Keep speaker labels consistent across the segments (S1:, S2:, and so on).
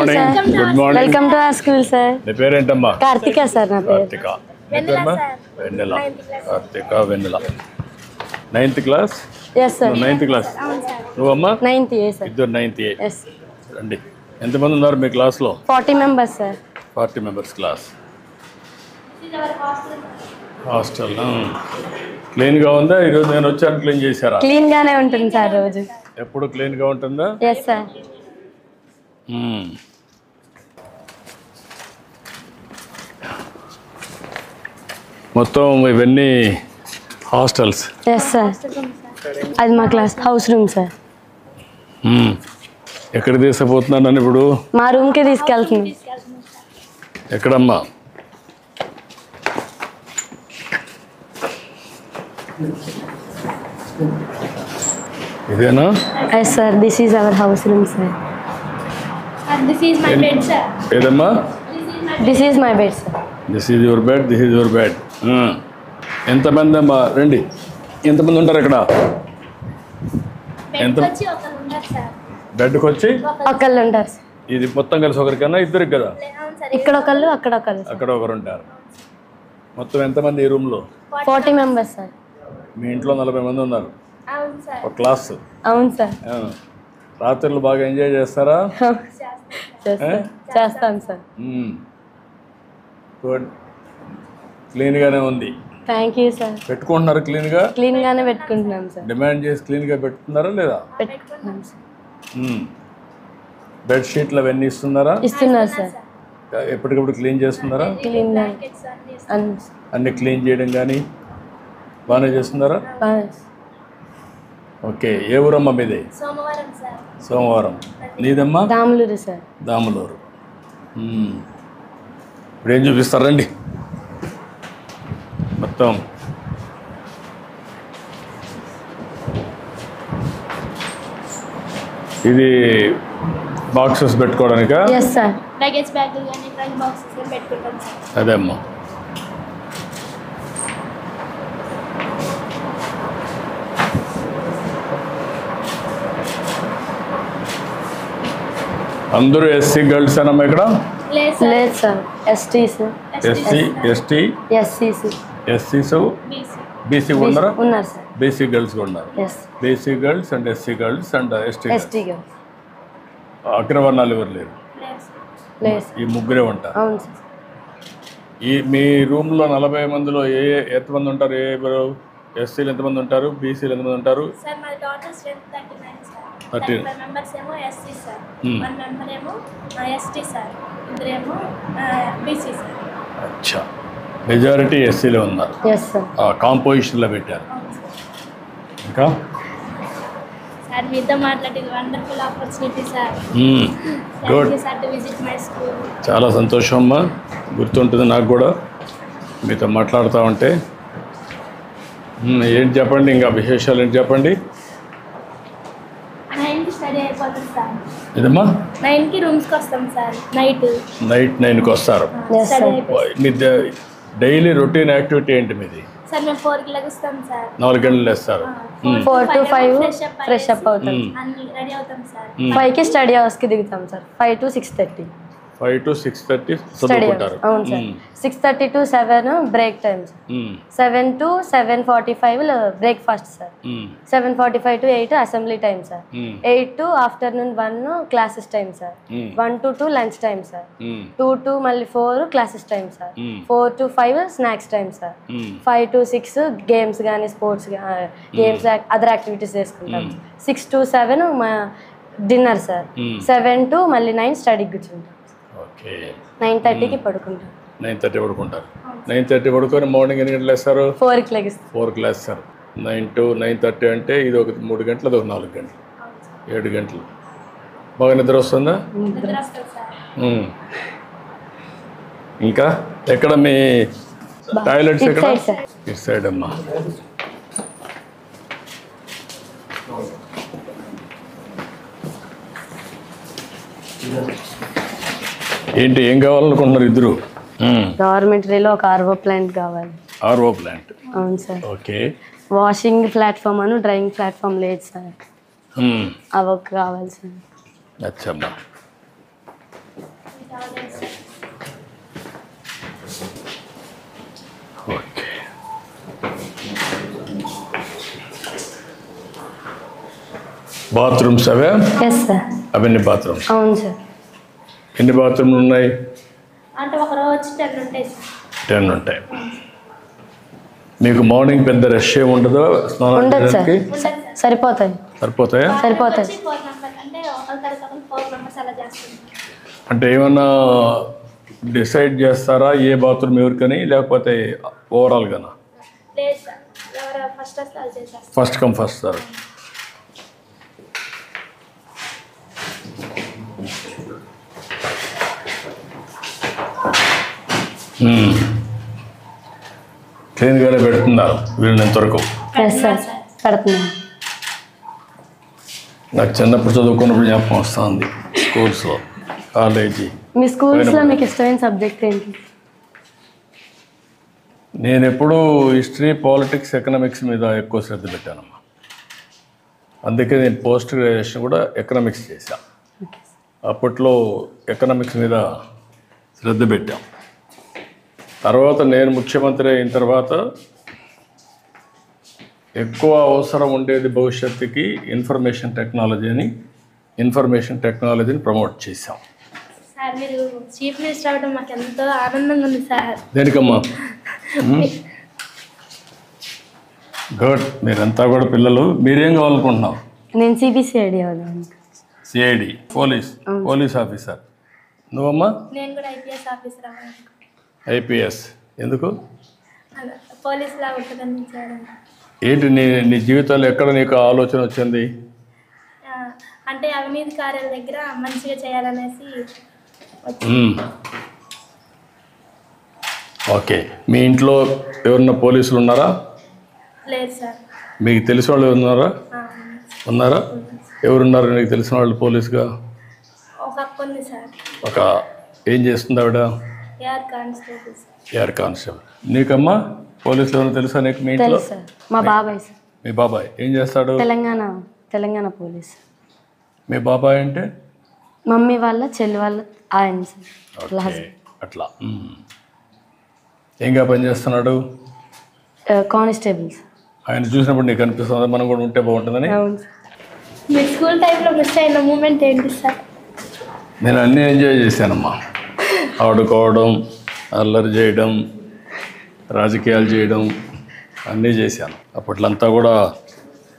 S1: Morning good morning
S2: welcome to our school sir.
S1: నీ పేరేంటమ్మా?
S2: Karthika sir నా పేరు.
S1: కార్తిక. నీ పేరమ్మా? Vennela. Karthika Vennela. 9th class?
S2: Yes sir.
S1: 9th class. నువ్వమ్మా?
S2: 9th A sir.
S1: ఇద్దరు 9th ఏ.
S2: ఎస్.
S1: రండి. ఎంతమంది ఉన్నారు మీ క్లాస్లో?
S2: 40 members sir.
S1: 40 members class. Hostel క్లీన్గా ఉందా? ఈరోజు నేను వచ్చాను, క్లీన్ చేశారా?
S2: క్లీన్ గానే ఉంటుంది సార్ రోజు.
S1: ఎప్పుడు క్లీన్గా ఉంటుందా?
S2: Yes sir.
S1: మొత్తం ఇవన్నీ హాస్టల్స్.
S2: Yes sir. అది మా క్లాస్ హౌస్ రూమ్ సార్.
S1: ఎక్కడ తీసుకుపోతున్నాను ఇప్పుడు?
S2: మా రూమ్కి తీసుకెళ్తున్నాం.
S1: ఎక్కడమ్మా? ఇదేనా?
S2: Yes sir. This is our house room sir.
S3: This is my bed, sir.
S1: ఏదమ్మా?
S2: This is my bed sir.
S1: This is your bed, this is your bed. ఎంతమంది అమ్మా? రండి. ఎంతమంది ఉంటారు ఇక్కడ?
S3: Bed
S1: ఎంత?
S3: వచ్చి ఒకరు ఉన్నారు, sir.
S1: బెడ్కి వచ్చి
S2: ఒకళ్ళు ఉంటారు సార్.
S1: ఇది మొత్తం కలిసి ఒకరికన్నా ఇద్దరికి కదా?
S3: అవును సార్.
S2: ఇక్కడ ఒకళ్ళు అక్కడ ఒకళ్ళు సార్.
S1: అక్కడ ఒకరు ఉంటారు. మొత్తం ఎంతమంది ఈ రూమ్లో?
S2: 40 మెంబర్స్ సార్.
S1: మీ ఇంట్లో 40 మంది ఉన్నారు.
S3: అవును సార్.
S1: ఒక క్లాస్.
S2: అవును సార్.
S1: రాత్రులు బాగా ఎంజాయ్ చేస్తారా?
S2: చేస్తాం సార్.
S1: గుడ్. క్లీన్గానే ఉంది.
S2: Thank you sir.
S1: పెట్టుకుంటున్నారు క్లీన్గా?
S2: క్లీన్ గానే పెట్టుకుంటున్నాం సార్.
S1: డిమాండ్ చేసి క్లీన్గా పెట్టుకున్నారా లేదా?
S2: పెట్టుకుంటున్నాం సార్.
S1: బెడ్షీట్లు అవన్నీ ఇస్తున్నారా?
S2: ఇస్తున్నారు సార్.
S1: ఎప్పటికప్పుడు క్లీన్ చేస్తున్నారా?
S2: క్లీన్
S3: Blankets అన్ని
S1: అన్ని క్లీన్ చేయడం కానీ బాగానే చేస్తున్నారా? ఓకే. ఏ ఊరమ్మా మీది?
S3: సోమవారం సార్.
S1: సోమవారం. నీదమ్మా?
S2: దాములూరు సార్.
S1: దాములూరు. ఇప్పుడు ఏం చూపిస్తారండి మొత్తం? ఇది బాక్సెస్ పెట్టుకోవడానికా?
S2: Yes sir.
S3: లగేజ్ బ్యాగులు కానీ ట్రంక్ బాక్సెస్ కానీ పెట్టుకుంటాం సార్.
S1: అదే అమ్మా. అందరూ ఎస్సీ గర్ల్స్ అనమ్మా ఇక్కడ?
S3: లేదు సార్.
S2: లేదు సార్. ఎస్టీస్,
S1: ST,
S2: ఎస్సీస్,
S1: ఎస్సీస్,
S3: BC.
S1: బీసీ ఉన్నారా?
S2: ఉన్నారు సార్.
S1: బీసీ గర్ల్స్ కూడా ఉన్నారు.
S2: Yes.
S1: BC girls and SC girls and ST.
S2: ST girls
S1: అగ్రవర్ణాలు ఎవరు లేరు?
S3: లేదు సార్.
S2: లేదు సార్.
S1: ఈ ముగ్గురే ఉంటారు.
S2: అవును సార్.
S1: ఈ మీ రూమ్లో 40 మందిలో ఎంతమంది ఉంటారు? ఎస్సీలు ఎంతమంది ఉంటారు? బీసీలు ఎంతమంది ఉంటారు?
S3: సార్ మా టోటల్ స్ట్రెంత్ 39 సార్.
S1: 13.
S3: 35 మెంబర్స్ ఏమో ఎస్సీ సార్. 1 మెంబర్ ఏమో ఎస్టీ సార్. ఇద్దరేమో BC సార్.
S1: అచ్చా. మెజారిటీ ఎస్సీలే ఉన్నారు.
S2: Yes sir.
S1: కాంపోజిషన్లో పెట్టారు.
S3: అవును సార్.
S1: ఇంకా
S3: సార్ మీతో మాట్లాడేది wonderful opportunity sir.
S1: Good.
S3: Thank you sir to visit my school.
S1: చాలా సంతోషం అమ్మా. గుర్తుంటుంది నాకు కూడా మీతో మాట్లాడుతూ ఉంటే. ఏంటి చెప్పండి, ఇంకా విశేషాలు ఏంటి చెప్పండి?
S3: 9కి స్టడీ అయిపోతుంది సార్.
S1: ఇదమ్మా?
S3: 9కి రూమ్స్కి వస్తాం సార్. నైట్
S1: 9కి వస్తారు.
S2: Yes
S3: study
S2: sir.
S3: అయిపోతుంది
S1: మీ డైలీ రొటీన్ యాక్టివిటీ ఏంటి మీది?
S3: సార్. మేము 4కి లెగుస్తాం సార్.
S1: 4 గంటలు వేస్తారు.
S2: 4 to 5 ఫ్రెష్ అప్ అవుతాం.
S3: అన్ని రెడీ అవుతాం సార్.
S2: 5కి స్టడీ అవర్స్కి దిగుతాం సార్. 5 to 6:30
S1: 5 to 6:30
S2: స్టడీ
S1: చదువుకుంటారు.
S2: అవును sir. 6:30 to 7 break time sir. 7 to 7:45 breakfast sir. 7:45 to 8 assembly time sir. 8 to afternoon 1 classes time sir. 1 to 2 lunch time sir. 2 to మళ్ళీ 4 classes time sir. 4 to 5 snacks time sir. 5 to 6 games కానీ sports games other activities చేసుకుంటాం. 6 to 7 మా dinner sir. 7 to మళ్ళీ 9 స్టడీకి కూర్చుంటాం.
S1: Okay.
S2: 9:30కి పడుకుంటాం.
S1: 9:30 పడుకుంటారు. 9:30 పడుకొని morning ఎన్ని గంటలు వేస్తారు?
S2: 4కి లెగిస్తాం.
S1: 4కి వేస్తారు. 9 to 9:30 అంటే ఇది ఒక 3 గంటలు, అది ఒక 4 గంటలు, 7 గంటలు. బాగా నిద్ర వస్తుందా?
S3: నిద్ర వస్తుంది సార్.
S1: ఇంకా ఎక్కడ మీ టాయిలెట్స్ ఎక్కడ?
S2: ఇటు సైడ్ సార్.
S1: ఇటు సైడ్ అమ్మా. ఏంటి ఏం కావాలనుకుంటున్నారు ఇద్దరు?
S2: గవర్నమెంటరీలో ఒక ఆర్ఓ ప్లాంట్ కావాలి.
S1: RO plant.
S2: అవును sir.
S1: Okay.
S2: Washing platform and drying platform లేదు సార్. అవి కావాలి సార్.
S1: అచ్చమ్మా. ఓకే. బాత్రూమ్స్ అవే?
S2: Yes sir.
S1: అవన్నీ బాత్రూమ్స్.
S2: అవును సార్.
S1: ఎన్ని బాత్రూమ్లు ఉన్నాయి?
S3: అంటే ఒక రోజు 10 ఉంటాయి సార్.
S1: 10 ఉంటాయి. మీకు మార్నింగ్ పెద్ద రష్ ఏమి ఉండదు స్నానం
S2: ఉండదు సార్.
S1: చేయడానికి?
S2: సరిపోతాయి.
S1: సరిపోతాయా?
S2: సరిపోతాయి.
S3: 4 మెంబర్స్ అంటే ఒకరి తర్వాత 4 మెంబర్స్ అలా చేస్తుంది.
S1: అంటే ఏమన్నా డిసైడ్ చేస్తారా ఏ బాత్రూమ్ ఎవరికని, లేకపోతే ఓవరాల్గానా?
S3: లేదు సార్, ఎవరు ఫస్ట్ వస్తే అది చేసేస్తారు.
S1: First come first sir. క్లీన్గానే పెడుతున్నారు వీళ్ళంతవరకు.
S2: ఎస్ సార్, పెడుతున్నాను.
S1: నాకు చిన్నప్పుడు చదువుకున్నప్పుడు జ్ఞాపకం వస్తుంది, స్కూల్స్లో, కాలేజీ.
S2: మీ స్కూల్స్లో మీకు ఇష్టమైన సబ్జెక్ట్ ఏంటి?
S1: నేను ఎప్పుడూ హిస్టరీ, పాలిటిక్స్, ఎకనామిక్స్ మీద ఎక్కువ శ్రద్ధ పెట్టానమ్మా. అందుకే నేను పోస్ట్ గ్రాడ్యుయేషన్ కూడా ఎకనామిక్స్ చేశాను. అప్పట్లో ఎకనామిక్స్ మీద శ్రద్ధ పెట్టాం. తర్వాత నేను ముఖ్యమంత్రి అయిన తర్వాత ఎక్కువ అవసరం ఉండేది భవిష్యత్తుకి ఇన్ఫర్మేషన్ టెక్నాలజీని ప్రమోట్ చేశాం.
S3: సార్ మీరు చీఫ్ మినిస్టర్ అవ్వడం మాకు ఎంతో ఆనందంగా ఉంది సార్.
S1: దేనికమ్మా? గుడ్. మీరంతా కూడా పిల్లలు. మీరేం కావాలనుకుంటున్నావు?
S2: నేను సిబిసిఐడి అవుతాను.
S1: CID, police officer. నువ్వమ్మా?
S3: నేను కూడా ఐపీఎస్ ఆఫీసర్ అవ్వాలి.
S1: ఐపీఎస్ ఎందుకు?
S3: పోలీస్ లా ఉంటుందని సార్.
S1: ఏంటి నీ జీవితంలో ఎక్కడ నీకు ఆలోచన వచ్చింది?
S3: అంటే అవినీతి కార్యాల దగ్గర మంచిగా చేయాలనేసి.
S1: ఓకే. మీ ఇంట్లో ఎవరన్నా పోలీసులు ఉన్నారా?
S3: లేదు సార్.
S1: మీకు తెలిసిన వాళ్ళు ఉన్నారా? ఎవరున్నారు నీకు తెలిసిన వాళ్ళు పోలీసుగా?
S3: ఒక అక్క ఉంది సార్.
S1: ఒక ఏం చేస్తుంది ఆవిడ?
S3: AR constable sir.
S1: AR constable. నీకమ్మా పోలీసులు ఏమైనా తెలుసా నీకు? మీ ఇంట్లో?
S2: తెలుసు సార్. మా బాబాయ్ సార్.
S1: మీ బాబాయ్ ఏం చేస్తాడు?
S2: తెలంగాణ పోలీస్.
S1: మీ బాబాయ్ అంటే?
S2: మమ్మీ వాళ్ళ చెల్లి వాళ్ళ ఆయన సార్.
S1: ఓకే, అట్లా. ఏంగా పని చేస్తున్నాడు?
S2: Constable sir.
S1: ఆయన చూసినప్పుడు నీకు అనిపిస్తుంది మనం కూడా ఉంటే బాగుంటుందని?
S2: అవును సార్.
S3: మీ స్కూల్ టైంలో మిస్ అయిన మూమెంట్ ఏంటి సార్?
S1: నేను అన్నీ ఎంజాయ్ చేశానమ్మా. ఆడుకోవడం, అల్లరి చేయడం, రాజకీయాలు చేయడం అన్నీ చేశాను. అప్పట్లంతా కూడా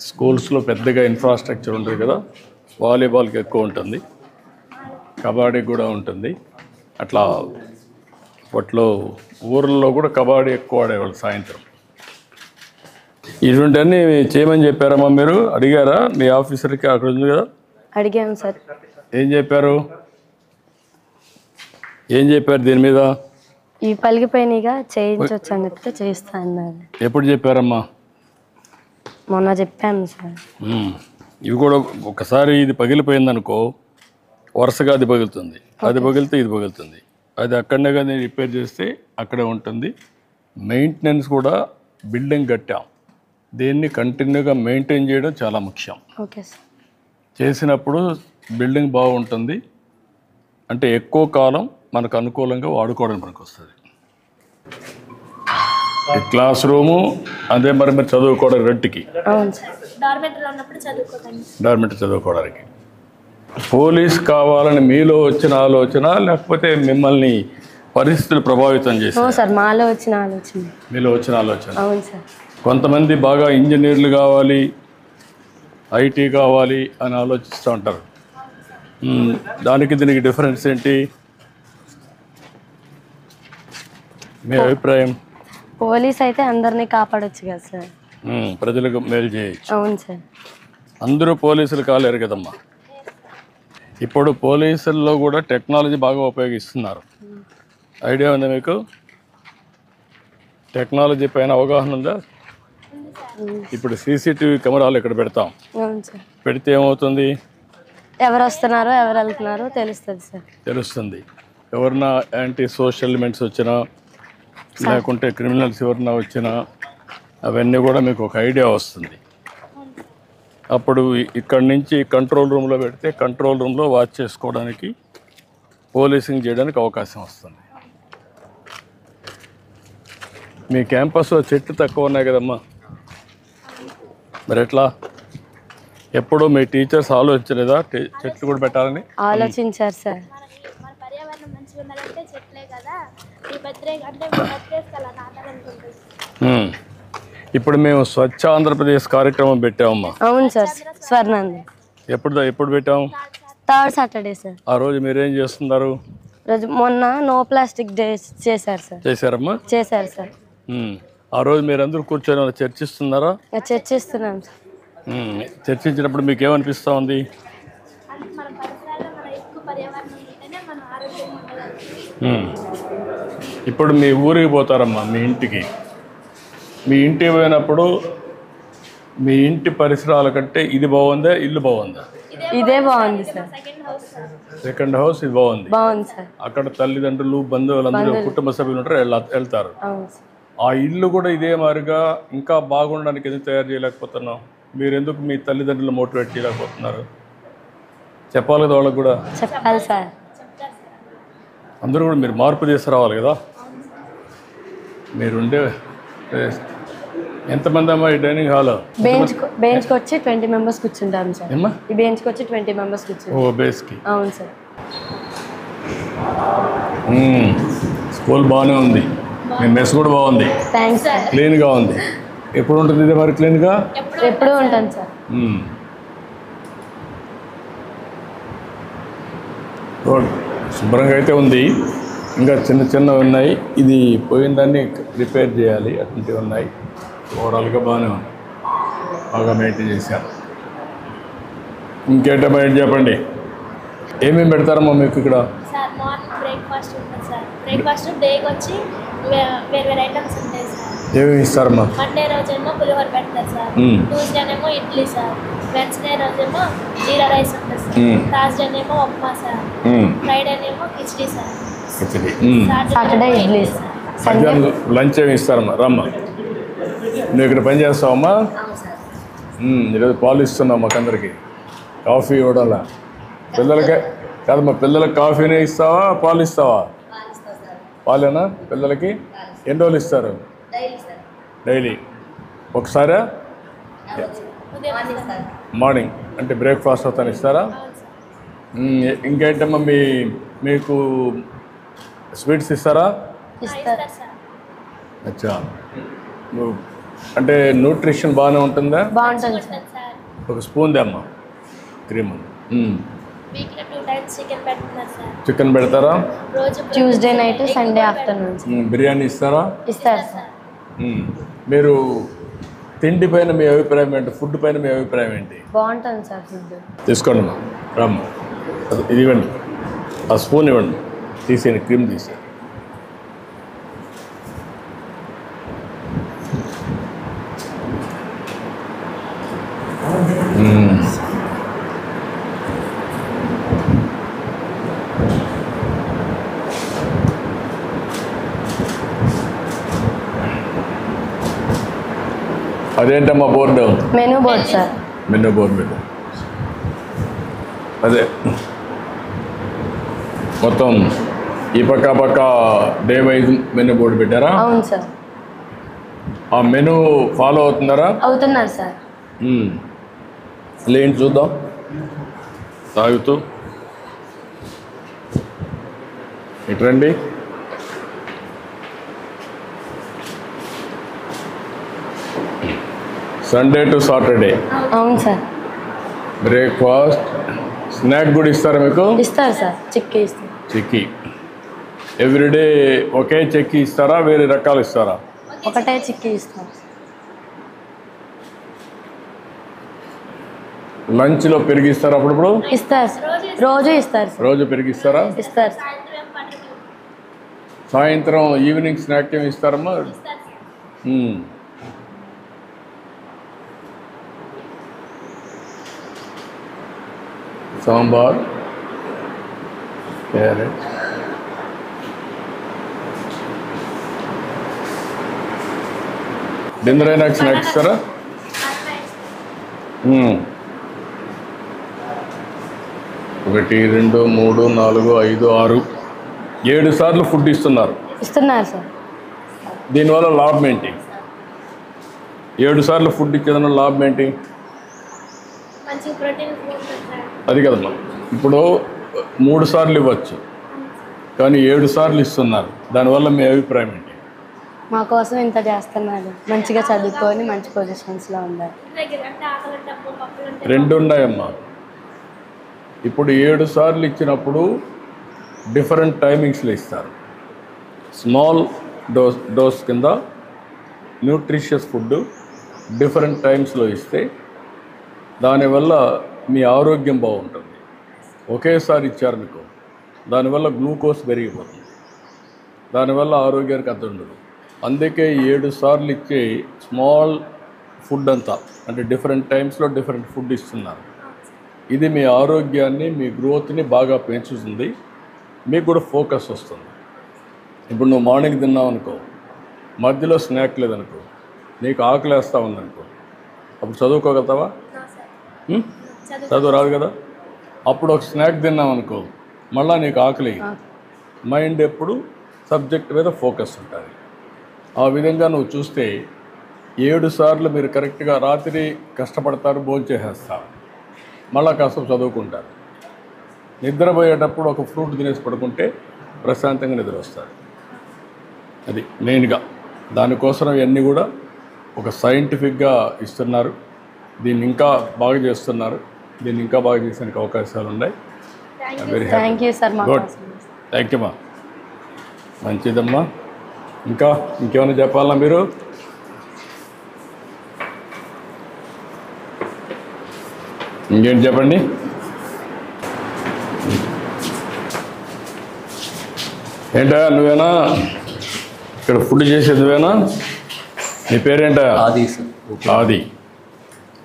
S1: స్కూల్స్లో పెద్దగా ఇన్ఫ్రాస్ట్రక్చర్ ఉంటుంది కదా, వాలీబాల్కి ఎక్కువ ఉంటుంది, కబడ్డీ కూడా ఉంటుంది. అట్లా అప్పట్లో ఊర్లలో కూడా కబడ్డీ ఎక్కువ ఆడేవాళ్ళు సాయంత్రం. ఇటువంటివన్నీ చేయమని చెప్పారమ్మా మీరు? అడిగారా మీ ఆఫీసర్కి? అక్కడ ఉంది కదా.
S2: అడిగాను సార్.
S1: ఏం చెప్పారు దీని మీద?
S2: ఈ పలిగిపోయినగా చేయించవచ్చు అని చెప్తే చేయిస్తా అన్నారు.
S1: ఎప్పుడు చెప్పారమ్మా?
S2: మొన్న చెప్పాను సార్.
S1: ఇవి కూడా ఒకసారి ఇది పగిలిపోయిందనుకో, వరుసగా అది పగులుతుంది, అది పగిలితే ఇది పగులుతుంది. అది అక్కడనే కానీ రిపేర్ చేస్తే అక్కడే ఉంటుంది. మెయింటెనెన్స్ కూడా, బిల్డింగ్ కట్టాం, దీన్ని కంటిన్యూగా మెయింటైన్ చేయడం చాలా ముఖ్యం.
S2: Okay sir.
S1: చేసినప్పుడు బిల్డింగ్ బాగుంటుంది, అంటే ఎక్కువ కాలం మనకు అనుకూలంగా వాడుకోవడానికి మనకు వస్తుంది. క్లాస్ రూము అదే మరి మీరు చదువుకోవడానికి రెంట్కి.
S2: అవును సార్.
S3: డార్మెంటరీ
S1: చదువుకోవడానికి. పోలీస్ కావాలని మీలో వచ్చిన ఆలోచన, లేకపోతే మిమ్మల్ని పరిస్థితులు ప్రభావితం చేశాయి?
S2: సార్ మాలో వచ్చిన ఆలోచన.
S1: మీలో వచ్చిన ఆలోచన.
S2: అవును సార్.
S1: కొంతమంది బాగా ఇంజనీర్లు కావాలి, ఐటీ కావాలి అని ఆలోచిస్తూ ఉంటారు. దానికి దీనికి డిఫరెన్స్ ఏంటి మీ అభిప్రాయం?
S2: పోలీస్ అయితే అందరినీ కాపాడొచ్చు కదా సార్.
S1: ప్రజలకు మేలు చేయొచ్చు.
S2: అవును సార్.
S1: అందరూ పోలీసులు కాలేరు కదమ్మా. ఇప్పుడు పోలీసుల్లో కూడా టెక్నాలజీ బాగా ఉపయోగిస్తున్నారు. ఐడియా ఉందా మీకు? టెక్నాలజీ పైన అవగాహన ఉందా? ఇప్పుడు సీసీటీవీ కెమెరాలు ఇక్కడ పెడతాం.
S2: అవును సార్.
S1: పెడితే ఏమవుతుంది?
S2: ఎవరు వస్తున్నారో ఎవరు వెళ్తున్నారో తెలుస్తుంది సార్.
S1: తెలుస్తుంది. ఎవరన్నా యాంటీ సోషల్ ఎలిమెంట్స్ వచ్చినా, లేకుంటే క్రిమినల్స్ ఎవరన్నా వచ్చినా, అవన్నీ కూడా మీకు ఒక ఐడియా వస్తుంది. అప్పుడు ఇక్కడి నుంచి కంట్రోల్ రూమ్లో పెడితే కంట్రోల్ రూమ్లో వాచ్ చేసుకోవడానికి, పోలీసింగ్ చేయడానికి అవకాశం వస్తుంది. మీ క్యాంపస్లో చెట్లు తక్కువ ఉన్నాయి కదమ్మా, మరి ఎట్లా? ఎప్పుడు మీ టీచర్స్ ఆలోచించలేదా చెట్లు కూడా పెట్టాలని?
S2: ఆలోచించారు సార్.
S3: మన పర్యావరణం మంచిగా ఉండాలంటే చెట్లే కదా. ఈ బర్త్డే అంటే బర్త్డే అలా నాటాలనుకుంటుంది.
S1: ఇప్పుడు మేము స్వచ్ఛ ఆంధ్రప్రదేశ్ కార్యక్రమం పెట్టామమ్మా.
S2: అవును సార్. స్వర్ణాంది
S1: ఎప్పుడు పెట్టాము?
S2: 3rd Saturday sir.
S1: ఆ రోజు మీరేం చేస్తున్నారు?
S2: రోజు మొన్న నో ప్లాస్టిక్ డే చేశారు సార్.
S1: చేశారమ్మా?
S2: చేశారు సార్.
S1: ఆ రోజు మీరందరూ కూర్చొని చర్చిస్తున్నారా?
S2: చర్చిస్తున్నాం సార్.
S1: చర్చించినప్పుడు మీకు ఏమనిపిస్తూ ఉంది?
S3: మన పరిసరాల్లో మన ఎక్కువ పర్యావరణం ఉంటేనే మనం ఆరోగ్యంగా ఉండగలుగుతాం.
S1: ఇప్పుడు మీ ఊరికి పోతారమ్మా, మీ ఇంటికి. మీ ఇంటికి పోయినప్పుడు మీ ఇంటి పరిసరాల కంటే ఇది బాగుందా, ఇల్లు బాగుందా?
S2: ఇదే బాగుంది సార్.
S1: సెకండ్ హౌస్ ఇది బాగుంది.
S2: బాగుంది సార్.
S1: అక్కడ తల్లిదండ్రులు, బంధువులందరూ, కుటుంబ సభ్యులు ఉంటారు, వెళ్తారు.
S2: అవును సార్.
S1: ఆ ఇల్లు కూడా ఇదే మాదిరిగా ఇంకా బాగుండడానికి ఎందుకు తయారు చేయలేకపోతున్నాం? మీరు ఎందుకు మీ తల్లిదండ్రులు మోటివేట్ చేయలేకపోతున్నారు? చెప్పాలి కదా వాళ్ళకు కూడా.
S2: చెప్పాలి సార్.
S1: అందరూ కూడా మీరు మార్పు తీసుకురావాలి కదా. మీరుండే ఎంతమంది అమ్మా ఈ డైనింగ్ హాల్?
S2: బెంచ్కి వచ్చి 20 మెంబర్స్ కూర్చుంటాం సార్.
S1: ఏమ్మా?
S2: ఈ బెంచ్కి వచ్చి 20 మెంబర్స్ కూర్చుంటాం.
S1: ఓ బేస్కి.
S2: అవును సార్.
S1: స్కూల్ బాగానే ఉంది. మీ మెస్ కూడా బాగుంది,
S2: థ్యాంక్స్ సార్.
S1: క్లీన్గా ఉంది. ఎప్పుడు ఉంటుంది ఇది మరి క్లీన్గా?
S2: ఎప్పుడూ ఉంటాను సార్.
S1: రోడ్ శుభ్రంగా అయితే ఉంది. ఇంకా చిన్నవి ఉన్నాయి. ఇది పోయిన దాన్ని రిపేర్ చేయాలి, అటువంటివి ఉన్నాయి. ఓవరాల్గా బాగానే ఉంది, బాగా మెయింటైన్ చేశారు. ఇంకేంటమ్మా ఏంటి చెప్పండి, ఏమేమి పెడతారమ్మా మీకు ఇక్కడ?
S3: సార్ మార్నింగ్ బ్రేక్ఫాస్ట్ ఉంటుంది సార్. బ్రేక్ఫాస్ట్ డేకి వచ్చి వేరే ఐటమ్స్ ఉంటాయి సార్.
S1: ఏమేమి ఇస్తారమ్మా?
S3: మండే రోజేమో పులిహోర పెడతారు సార్. ట్యూస్డేనేమో ఇడ్లీ సార్. వెన్స్డే రోజేమో జీరా రైస్ ఉంటుంది సార్. థర్స్డేనేమో ఉప్మా సార్. ఫ్రైడేనేమో khichdi sir. Saturday idli sir.
S1: మధ్యాహ్నం లంచ్ ఏమి ఇస్తారమ్మా? రమ్మా, నువ్వు ఇక్కడ పని చేస్తావమ్మా? ఈరోజు పాలు ఇస్తున్నావు మాకందరికి. కాఫీ ఇవ్వడంలా పిల్లలకే కాదమ్మా, పిల్లలకి కాఫీనే ఇస్తావా, పాలు ఇస్తావా? పాలేనా పిల్లలకి? ఎన్ని రోజులు ఇస్తారు? డైలీ ఒకసారా? మార్నింగ్ అంటే బ్రేక్ఫాస్ట్ అవుతాను ఇస్తారా? ఇంకేంటమ్మా మీకు స్వీట్స్ ఇస్తారా?
S2: ఇస్తారు.
S1: అచ్చా, అంటే న్యూట్రిషన్ బాగానే ఉంటుందా?
S2: బాగుంటుంది సార్.
S1: ఒక స్పూన్ దమ్మా క్రీమ్.
S3: వీక్లీ 2 టైమ్స్ చికెన్ పెడుతున్నారు సార్.
S1: చికెన్ పెడతారా?
S3: రోజు
S2: Tuesday night, Sunday afternoon.
S1: Biryani ఇస్తారా?
S2: ఇస్తారు సార్.
S1: మీరు తిండి పైన మీ అభిప్రాయం ఏంటి? ఫుడ్ పైన మీ అభిప్రాయం ఏంటి?
S2: బాగుంటుంది సార్ ఫుడ్.
S1: తీసుకోండి అమ్మా, రమ్మ. ఇది ఇవ్వండి, ఆ స్పూన్ ఇవ్వండి, తీసేయండి, క్రీమ్ తీసేయండి. అదేంటమ్మా board?
S2: Menu board sir.
S1: Menu board మీద అదే మొత్తం ఈ పక్క డే వైజ్ మెనూ బోర్డు పెట్టారా?
S2: అవును సార్.
S1: ఆ మెనూ ఫాలో అవుతున్నారా?
S2: అవుతున్నారు సార్.
S1: ఏంటి చూద్దాం, తాగుతూ ఇట్రండి. Sunday to Saturday.
S2: అవును సార్.
S1: బ్రేక్ఫాస్ట్, స్నాక్ కూడా ఇస్తారా మీకు?
S2: ఇస్తారు సార్. చిక్కీ ఇస్తారు.
S1: చిక్కీ ఎవ్రీడే ఒకే చిక్కీ ఇస్తారా, వేరే రకాలు ఇస్తారా?
S2: ఒకటే చిక్కీ ఇస్తారు.
S1: లంచ్లో పెరిగిస్తారా? అప్పుడప్పుడు
S2: ఇస్తారు సార్. రోజు ఇస్తారు సార్.
S1: రోజు పెరిగిస్తారా?
S2: ఇస్తారు.
S1: సాయంత్రం ఈవినింగ్ స్నాక్ ఏమి ఇస్తారమ్మా? సాంబార్, క్యారెట్, డిన్నర్ అయినా స్నాక్ ఇస్తారా? 1 2 3 4 5 6 7 సార్లు ఫుడ్ ఇస్తున్నారు.
S2: ఇస్తున్నారు సార్.
S1: దీనివల్ల లాభం ఏంటి? 7 సార్లు ఫుడ్ ఇచ్చేదన్న లాభం ఏంటి?
S3: మంచి ప్రోటీన్ ఉంటుంది సార్.
S1: అది కదమ్మా, ఇప్పుడు 3 సార్లు ఇవ్వచ్చు కానీ 7 సార్లు ఇస్తున్నారు, దానివల్ల మీ అభిప్రాయం ఏంటి?
S2: మా కోసం ఇంత చేస్తున్నారు, మంచిగా చదువుకొని మంచి పొజిషన్స్లో ఉండాలి.
S3: దగ్గర అంటే ఆకలి డబ్బు పప్పులు ఉంటాయి.
S1: 2 ఉన్నాయమ్మా. ఇప్పుడు 7 సార్లు ఇచ్చినప్పుడు డిఫరెంట్ టైమింగ్స్లో ఇస్తారు. స్మాల్ డోస్ కింద న్యూట్రిషియస్ ఫుడ్ డిఫరెంట్ టైమ్స్లో ఇస్తే దానివల్ల మీ ఆరోగ్యం బాగుంటుంది. ఒకేసారి ఇచ్చారు మీకు, దానివల్ల గ్లూకోజ్ పెరిగిపోతుంది, దానివల్ల ఆరోగ్యానికి అర్థం ఉండదు. అందుకే 7 సార్లు ఇచ్చే స్మాల్ ఫుడ్ అంతా అంటే డిఫరెంట్ టైమ్స్లో డిఫరెంట్ ఫుడ్ ఇస్తున్నారు. ఇది మీ ఆరోగ్యాన్ని, మీ గ్రోత్ని బాగా పెంచుతుంది, మీకు కూడా ఫోకస్ వస్తుంది. ఇప్పుడు నువ్వు మార్నింగ్ తిన్నావు అనుకో, మధ్యలో స్నాక్ లేదనుకో, నీకు ఆకలి వేస్తూ ఉందనుకో, అప్పుడు చదువుకోగలుగుతావా? చదువు రాదు కదా. అప్పుడు ఒక స్నాక్ తిన్నావు అనుకో, మళ్ళీ నీకు ఆకలి, మైండ్ ఎప్పుడు సబ్జెక్ట్ మీద ఫోకస్ ఉంటుంది. ఆ విధంగా నువ్వు చూస్తే 7 సార్లు మీరు కరెక్ట్గా రాత్రి కష్టపడతారు, భోజనం చేసేస్తారు, మళ్ళీ కాస్త చదువుకుంటారు. నిద్రపోయేటప్పుడు ఒక ఫ్రూట్ తినేసి పడుకుంటే ప్రశాంతంగా నిద్ర వస్తారు. అది మెయిన్గా. దానికోసం ఇవన్నీ కూడా ఒక సైంటిఫిక్గా ఇస్తున్నారు. దీన్ని ఇంకా బాగా చేస్తున్నారు. దీన్ని ఇంకా బాగా చేసేందుకు అవకాశాలు ఉన్నాయి. Very happy.
S2: Thank you sir. మా
S1: గుడ్, థ్యాంక్ యూ అమ్మా. మంచిదమ్మా. ఇంకేమైనా చెప్పాలా మీరు? ఇంకేంటి చెప్పండి. ఏంటా నువ్వేనా ఇక్కడ ఫుడ్ చేసేది? నువ్వేనా? నీ పేరేంటా?
S4: ఆది సార్.
S1: ఆది.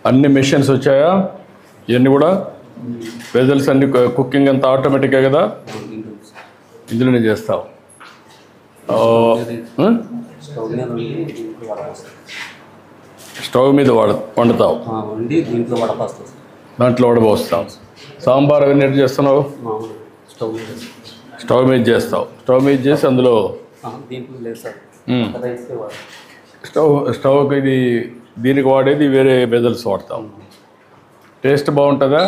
S1: అన్ని మెషిన్స్ వచ్చాయా? ఇవన్నీ కూడా వెజల్స్ అన్ని, కుకింగ్ అంతా ఆటోమేటిక్గా కదా, ఇందులోనే చేస్తావు. స్టవ్ మీద వండుతావు, దాంట్లో వడపోస్తావు. సాంబార్ అవన్నీ ఎట్లా చేస్తున్నావు? స్టవ్ మీద చేస్తావు. స్టవ్ మీద చేసి అందులో స్టవ్కి ఇది దీనికి వాడేది వేరే బెజల్స్ వాడతాం. టేస్ట్ బాగుంటుందా?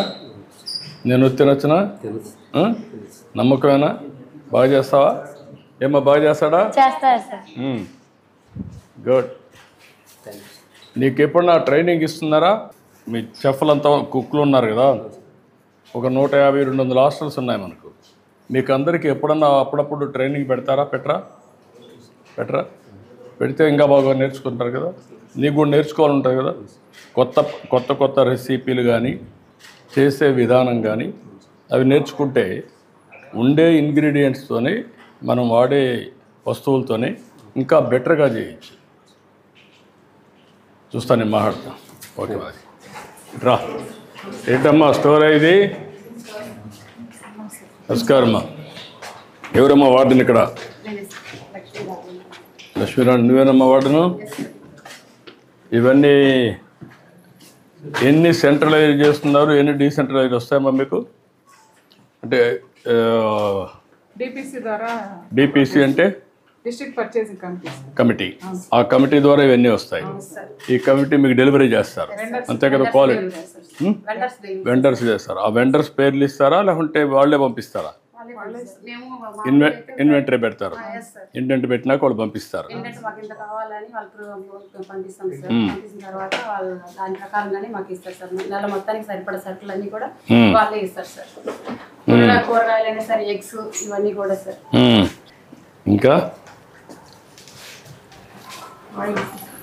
S1: నేను తినొచ్చునా? నమ్మకమేనా? బాగా చేస్తావా? ఏమో బాగా చేస్తాడా?
S2: చేస్తారు సార్.
S1: గుడ్. నీకు ఎప్పుడన్నా ట్రైనింగ్ ఇస్తున్నారా? మీ చెఫ్లంతా కుక్లు ఉన్నారు కదా, ఒక 150-200 హాస్టల్స్ ఉన్నాయి మనకు. మీకు అందరికీ ఎప్పుడన్నా అప్పుడప్పుడు ట్రైనింగ్ పెడతారా? పెట్టరా? పెడితే ఇంకా బాగా నేర్చుకుంటారు కదా. నీకు కూడా నేర్చుకోవాలి ఉంటుంది కదా. కొత్త రెసిపీలు కానీ చేసే విధానం కానీ అవి నేర్చుకుంటే ఉండే ఇంగ్రీడియంట్స్తోనే, మనం వాడే వస్తువులతోనే ఇంకా బెటర్గా చేయొచ్చు. చూస్తా, నేను మాట్లాడతా. ఓకే మరి రా. ఏంటమ్మా స్టోర్ ఇది? నమస్కారమ్మా. ఎవరమ్మా వార్డుని ఇక్కడ? లక్ష్మీనారాయణ. నువ్వేనమ్మా వార్డును? ఇవన్నీ ఎన్ని సెంట్రలైజ్ చేస్తున్నారు, ఎన్ని డీసెంట్రలైజ్ వస్తాయమ్మా మీకు? అంటే
S5: డిపిసి ద్వారా.
S1: డిపిసి అంటే
S5: డిస్ట్రిక్ట్ పర్చేసింగ్
S1: కమిటీ. ఆ కమిటీ ద్వారా ఇవన్నీ వస్తాయి. ఈ కమిటీ మీకు డెలివరీ చేస్తారు అంతే కదా? క్వాలిటీ వెండర్స్ చేస్తారు. ఆ వెండర్స్ పేర్లు ఇస్తారా లేకుంటే వాళ్ళే పంపిస్తారా? ఇన్వెంటరీ పెడతారు. ఇన్వెంటరీ పెట్టినాక వాళ్ళు పంపిస్తారు.
S6: మాకు ఇంత కావాలని వాళ్ళు పంపిస్తాం సార్. పంపించిన తర్వాత వాళ్ళు దాని ప్రకారంగానే మాకు ఇస్తారు సార్. నెల మొత్తానికి సరిపడ సరుకులు అన్ని కూడా వాళ్ళే ఇస్తారు సార్. కూరగాయలైనా సరే, ఎగ్స్ ఇవన్నీ కూడా సార్.
S1: ఇంకా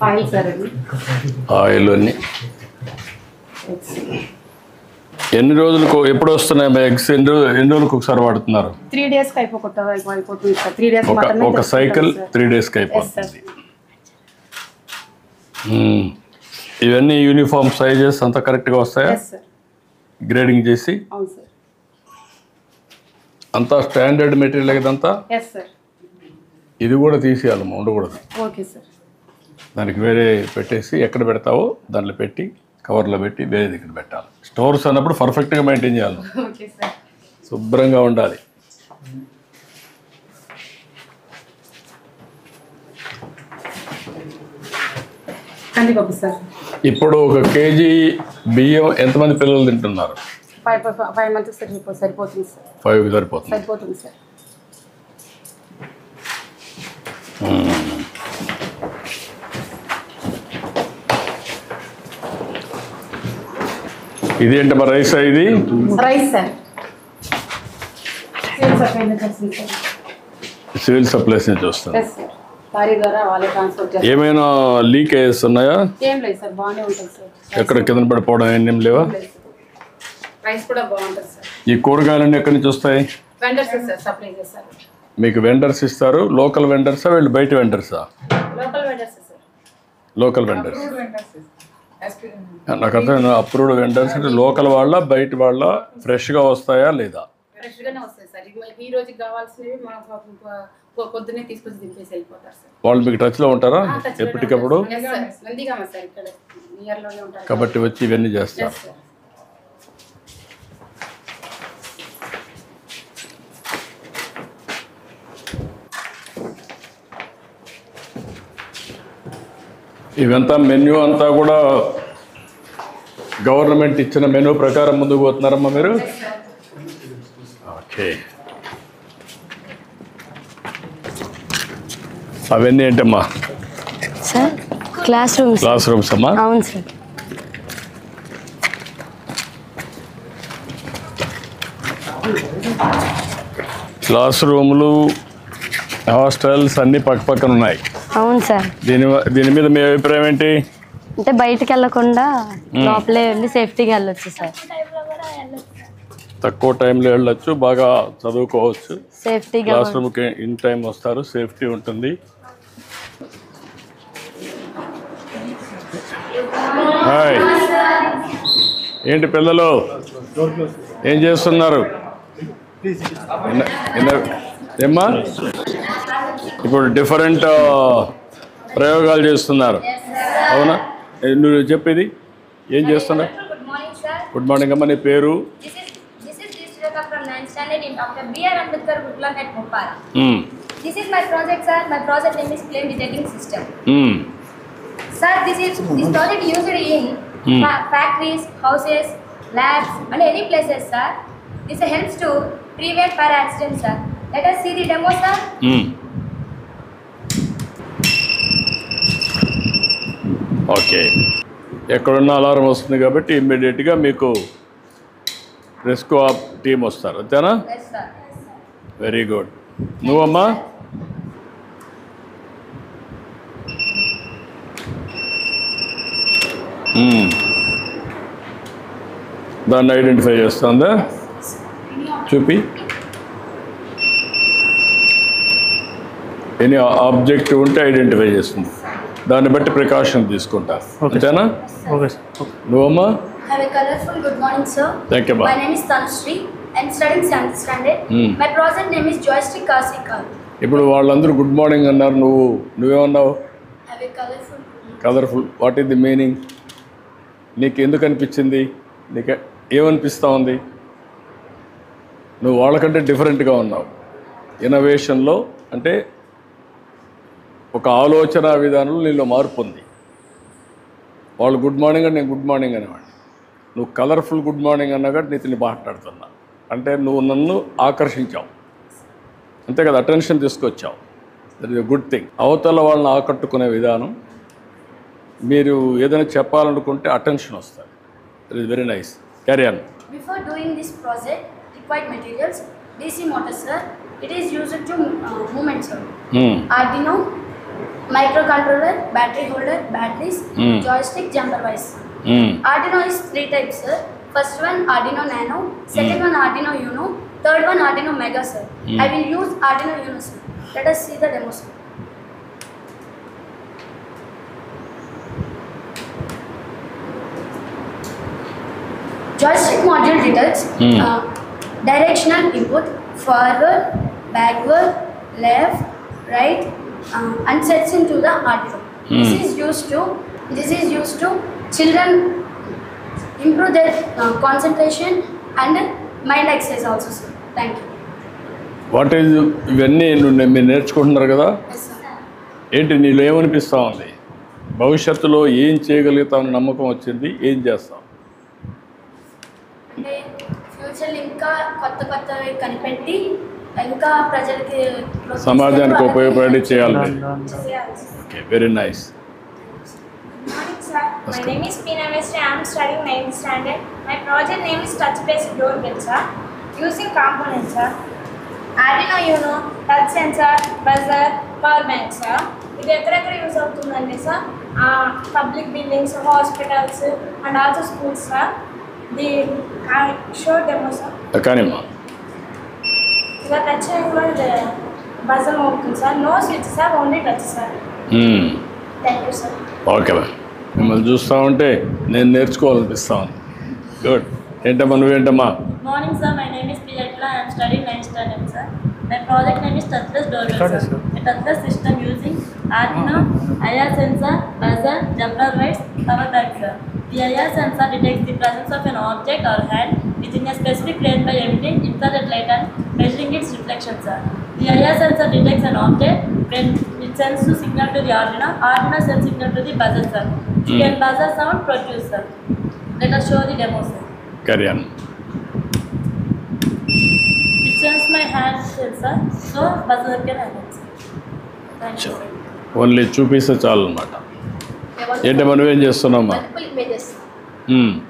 S6: ఆయిల్ సార్, అది
S1: ఆయిల్ అన్ని ఎన్ని రోజులకు ఎప్పుడు వస్తున్నాయి ఎగ్స్? ఎన్ని రోజులకు ఒకసారి వాడుతున్నారు?
S6: 3 days అయిపోతుంది సార్. 3 days మాత్రమే.
S1: ఒక సైకిల్ 3 daysకి అయిపోతుంది. ఇవన్నీ యూనిఫామ్ సైజెస్ అంతా కరెక్ట్గా వస్తాయా? గ్రేడింగ్ చేసి
S6: అవును సార్.
S1: అంతా స్టాండర్డ్ మెటీరియల్ ఇదంతా?
S6: Yes sir.
S1: ఇది కూడా తీసేయాలమ్మా, ఉండకూడదు.
S6: Okay sir.
S1: దానికి వేరే పెట్టేసి ఎక్కడ పెడతావో దాంట్లో పెట్టి కవర్లో పెట్టి వేరే దగ్గర పెట్టాలి. స్టోర్స్ అన్నప్పుడు పర్ఫెక్ట్గా మెయింటైన్ చేయాలి,
S6: ఓకే సార్.
S1: శుభ్రంగా ఉండాలి.
S6: కందిపప్పు సార్.
S1: ఇప్పుడు 1 కేజీ బియ్యం ఎంతమంది పిల్లలు తింటున్నారు?
S6: 5 మంత్స్ సరిపోతుంది సార్.
S1: 5 సరిపోతుంది.
S6: సరిపోతుంది సార్.
S1: ఇదేంటమ్మా రైస్? ఇది
S6: రైస్ సార్.
S1: సివిల్ సప్లైస్ నుంచి వస్తుంది.
S6: లారీ ద్వారా వాళ్ళే ట్రాన్స్పోర్ట్ చేస్తారు.
S1: ఏమైనా లీకేజెస్ ఉన్నాయా?
S6: ఏం లేదు సార్, బాగానే ఉంటుంది సార్.
S1: ఎక్కడ కింద పడిపోవడం ఏం లేవా?
S6: రైస్ కూడా బాగుంటుంది సార్.
S1: ఈ కూరగాయలన్నీ ఎక్కడి నుంచి వస్తాయి?
S6: వెండర్స్ సార్ సప్లై చేస్తారు.
S1: మీకు వెండర్స్ ఇస్తారు. లోకల్ వెండర్సా వీళ్ళు బయట వెండర్సా?
S6: Local vendors sir.
S1: Local vendors. నాకు అర్థం. అప్రూవ్డ్ వెండర్స్ అంటే లోకల్ వాళ్ళ బయట వాళ్ళ? ఫ్రెష్గా వస్తాయా లేదా?
S6: ఫ్రెష్గానే వస్తాయి సార్. ఈ రోజుకి కావాల్సినవి పొద్దున్నే తీసుకొచ్చి దింపేసి వెళ్ళిపోతారు సార్.
S1: వాళ్ళు మీకు టచ్లో ఉంటారా ఎప్పటికప్పుడు?
S6: నందిగామ సార్, ఇక్కడ నియర్లోనే ఉంటారు
S1: కాబట్టి వచ్చి ఇవన్నీ చేస్తారు. ఇవంతా మెన్యూ అంతా కూడా గవర్నమెంట్ ఇచ్చిన మెనూ ప్రకారం ముందుకు పోతున్నారమ్మా మీరు? ఓకే. అవన్నీ ఏంటమ్మా?
S2: సార్ క్లాస్ రూమ్స్
S1: అమ్మా?
S2: అవును సార్.
S1: క్లాస్ రూములు, హాస్టల్స్ అన్నీ పక్కన ఉన్నాయి.
S2: అవును సార్.
S1: దీని మీద మీ అభిప్రాయం ఏంటి?
S2: అంటే బయటకు వెళ్ళకుండా లోపలే ఉండి సేఫ్టీగా వెళ్ళొచ్చు సార్.
S1: తక్కువ టైంలో వెళ్ళొచ్చు, బాగా చదువుకోవచ్చు.
S2: సేఫ్టీగా
S1: క్లాస్ రూమ్కి ఇన్ టైం వస్తారు, సేఫ్టీ ఉంటుంది. హాయ్, ఏంటి పిల్లలు ఏం చేస్తున్నారు? ఏమ్మా ఇప్పుడు డిఫరెంట్ ప్రయోగాలు చేస్తున్నారు, అవునా? నువ్వు చెప్పేది ఏం చేస్తున్నావు? గుడ్ మార్నింగ్ అమ్మా. నీ పేరు?
S4: from 9th standard in Dr. B.R. Ambedkar Gurukula at Bhopal. This is my project, sir. My project name is flame detecting system. Sir, this project used in factories, houses, labs, and any places, sir. This helps to prevent fire accidents, sir. Let us see the demo, sir.
S1: Okay. ఎక్కడున్న alarm వస్తుంది కాబట్టి ఇమ్మీడియట్గా మీకు rescue team వస్తారు, అంతేనా?
S4: Yes, sir.
S1: Very good. నువ్వమ్మా? దాన్ని identify చేస్తుందా? చూపి. ఎనీ ఆబ్జెక్ట్ ఉంటే ఐడెంటిఫై చేస్తుంది, దాన్ని బట్టి ప్రికాషన్ తీసుకుంటారు, అంతేనా? నువ్వమ్మా?
S4: Have a colorful good morning, sir.
S1: Thank you, ma'am.
S4: My name is Tanushree. I'm studying 7th standard. My project name is joystick car seeker.
S1: ఇప్పుడు వాళ్ళందరూ గుడ్ మార్నింగ్ అన్నారు, నువ్వేమన్నావు?
S4: Have a colorful.
S1: Colourful. What is the meaning? నీకు ఎందుకు అనిపించింది? నీకు ఏమనిపిస్తూ ఉంది? నువ్వు వాళ్ళకంటే డిఫరెంట్గా ఉన్నావు. ఇన్నోవేషన్లో అంటే ఒక ఆలోచన విధానంలో నీలో మార్పు ఉంది. వాళ్ళు గుడ్ మార్నింగ్ అని నేను గుడ్ మార్నింగ్ అనేవాడిని. నువ్వు కలర్ఫుల్ గుడ్ మార్నింగ్ అన్నా కాబట్టి నీతిని మాట్లాడుతున్నా అంటే నువ్వు నన్ను ఆకర్షించావు, అంతే కదా? అటెన్షన్ తీసుకొచ్చావు. That is a good thing. అవతల వాళ్ళని ఆకట్టుకునే విధానం. మీరు ఏదైనా చెప్పాలనుకుంటే అటెన్షన్ వస్తుంది. That is very nice. Carry on.
S4: Before doing this project, required materials: DC motor, sir. It is used to movement, sir. Arduino, microcontroller, battery holder, batteries, joystick, jumper wise. Arduino is 3 types, sir. First one Arduino Nano, second one Arduino Uno, third one Arduino Mega, sir. I will use Arduino Uno, sir. Let us see the demo, sir. Joystick module detects directional input, forward, backward, left, right, and sets into the Arduino. This is used to children improve their concentration and mind exercise also, sir. Thank you.
S1: What is ఇవన్నీ మీరు నేర్చుకుంటున్నారు కదా?
S4: Yes, sir.
S1: ఏంటి నీలో ఏమనిపిస్తూ ఉంది? భవిష్యత్తులో ఏం చేయగలుగుతామని నమ్మకం వచ్చింది, ఏం చేస్తాం?
S4: అంటే ఫ్యూచర్లో ఇంకా కొత్త కొత్తవి కనిపెట్టి ఇంకా ప్రజలకి
S1: సమాజానికి ఉపయోగపడి చేయాలి.
S4: చేయాలి.
S1: Okay, very nice.
S3: Morning, sir. My name is P. Navesri. I am studying 9th standard. My project name is touch-based doorbell, sir. Using components, sir. Arduino Uno, touch sensor, buzzer, power bank, sir. ఇది ఎక్కడెక్కడ use అవుతుందండి sir? Public buildings, hospitals and also schools, sir. The show demo, sir.
S1: కానీమ్మా.
S3: ఇలా touch చేయకుండా buzzer అవుతుంది sir. No switch sir, only touch sir. Thank you sir.
S1: Okay bye. మిమ్మల్ని చూస్తూ ఉంటే నేను నేర్చుకోవాలనిపిస్తాను. గుడ్. ఏంటమ్మా, నువ్వేంటమ్మా?
S5: Morning, sir. My name is Piyatla. I am studying 9th standard, sir. My project name is touchless doorbell, sir. A touchless system using Arduino, IR sensor, buzzer, jumper wires, power bank, sir. The IR sensor detects the presence of an object or hand within a specific range by emitting infrared light and measuring its reflection, sir. The IR sensor detects an object when it sends the signal to the Arduino. Arduino sends signal to the buzzer, sir. Can buzzer sound produce, sir? Let us show the demo, sir.
S1: Carry on.
S5: It sends my hand sensor, so buzzer can happen, sir. Thank you, sir.
S1: Only చూపిస్తే చాలు అనమాట. ఏంటమ్మా, నువ్వేం చేస్తున్నామ్మా?
S4: Multiple images.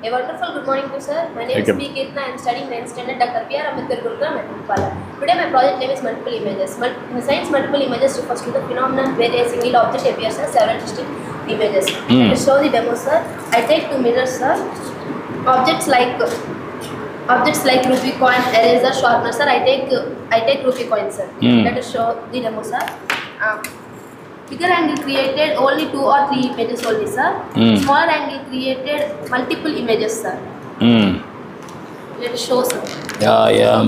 S4: A wonderful good morning to sir. My name
S1: Okay.
S4: is P. Kirtana. I am studying 9th standard. Dr. P. R. Ambedkar Gurukulam, Metropala. Today my project name is multiple images. In science, multiple images refers to the phenomenon where a single object appears as several distinct images. To show the demo, sir, I take two mirrors, sir. Objects like rupee coin, eraser, sharpener, sir. I take rupee coin, sir. Let us show the demo, sir. Bigger angle created only 2 or 3 images only, sir. Smaller angle created multiple images, sir. Let us show, sir.
S1: Yeah.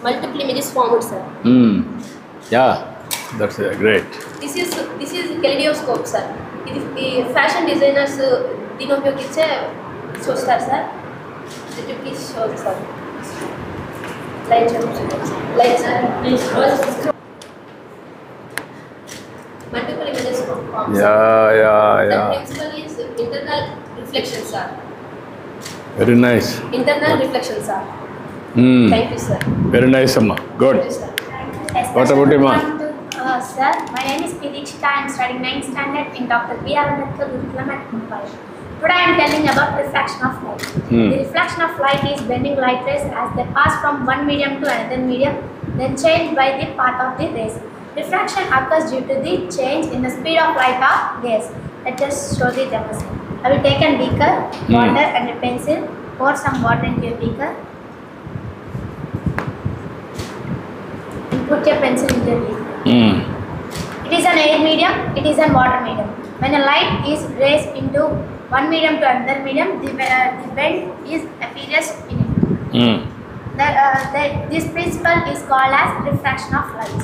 S4: Multiple images formed, sir.
S1: Yeah, that's great.
S4: This is kaleidoscope, sir. ఇది fashion designers దీని ఉపయోగించే చూస్తారు, sir. Please show, sir. Light sir. Multiple images formed.
S1: Yeah.
S4: The principle is internal reflection, sir.
S1: Very nice.
S4: Internal reflection, sir. Thank you, sir.
S1: Very nice, amma. Good.
S4: Thank you, sir.
S1: What about you, ma?
S3: Sir, my name is Pidikshita. I am studying 9th standard in Dr. B. R. Ambedkar Gurukulam at Mumbai. Today I am telling about refraction of light. The reflection of light is bending light rays as they pass from one medium to another medium, then change by the path of the rays. Refraction occurs due to the change in the speed of light or gas. Let us show the demonstration. I will take a beaker, water and a pencil, pour some water into a beaker, and put a pencil into a beaker. It is an air medium, it is an water medium. When a light is raised into one medium to another medium, the bend is appears in it. This principle is called as refraction of light.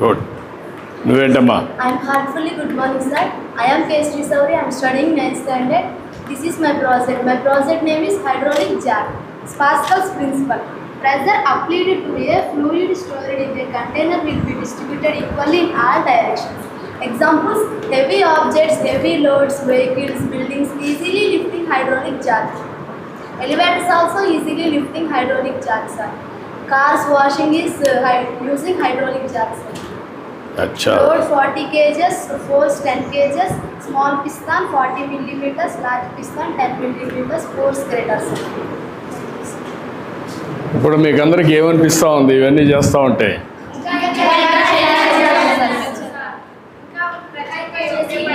S1: Good. నువ్వేంటమ్మా?
S4: I am heartfully good morning, sir. I am K. Srisauri. I am studying 9th standard. This is my project. My project name is hydraulic jar. Pascal's principle. Pressure applied to a fluid stored in a container will be distributed equally in all directions. Examples: heavy objects, heavy loads, vehicles, buildings easily lifting hydraulic jar. Elevators also easily lifting hydraulic jars, sir. Cars washing is using hydraulic jars, sir.
S1: Acha.
S4: Load 40 kgs, force 10 kgs, small piston 40 millimeters, large piston 10 millimeters, force greater, sir.
S1: ఇప్పుడు మీకు అందరికి ఏమనిపిస్తూ ఉంది ఇవన్నీ చేస్తూ ఉంటే?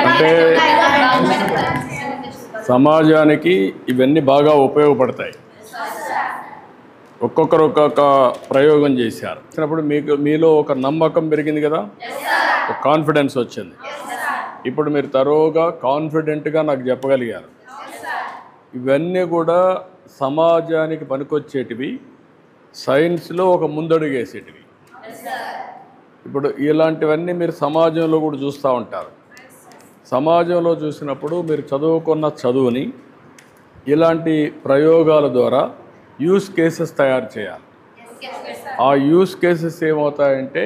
S1: అంటే సమాజానికి ఇవన్నీ బాగా ఉపయోగపడతాయి. ఒక్కొక్కరు ఒక్కొక్క ప్రయోగం చేశారు. వచ్చినప్పుడు మీలో ఒక నమ్మకం పెరిగింది కదా, ఒక కాన్ఫిడెన్స్ వచ్చింది. ఇప్పుడు మీరు తరోగా కాన్ఫిడెంట్గా నాకు చెప్పగలిగారు. ఇవన్నీ కూడా సమాజానికి పనికొచ్చేటివి, సైన్స్లో ఒక ముందడుగేసేటివి. ఇప్పుడు ఇలాంటివన్నీ మీరు సమాజంలో కూడా చూస్తూ ఉంటారు. సమాజంలో చూసినప్పుడు మీరు చదువుకున్న చదువుని ఇలాంటి ప్రయోగాల ద్వారా యూస్ కేసెస్ తయారు చేయాలి. ఆ యూస్ కేసెస్ ఏమవుతాయంటే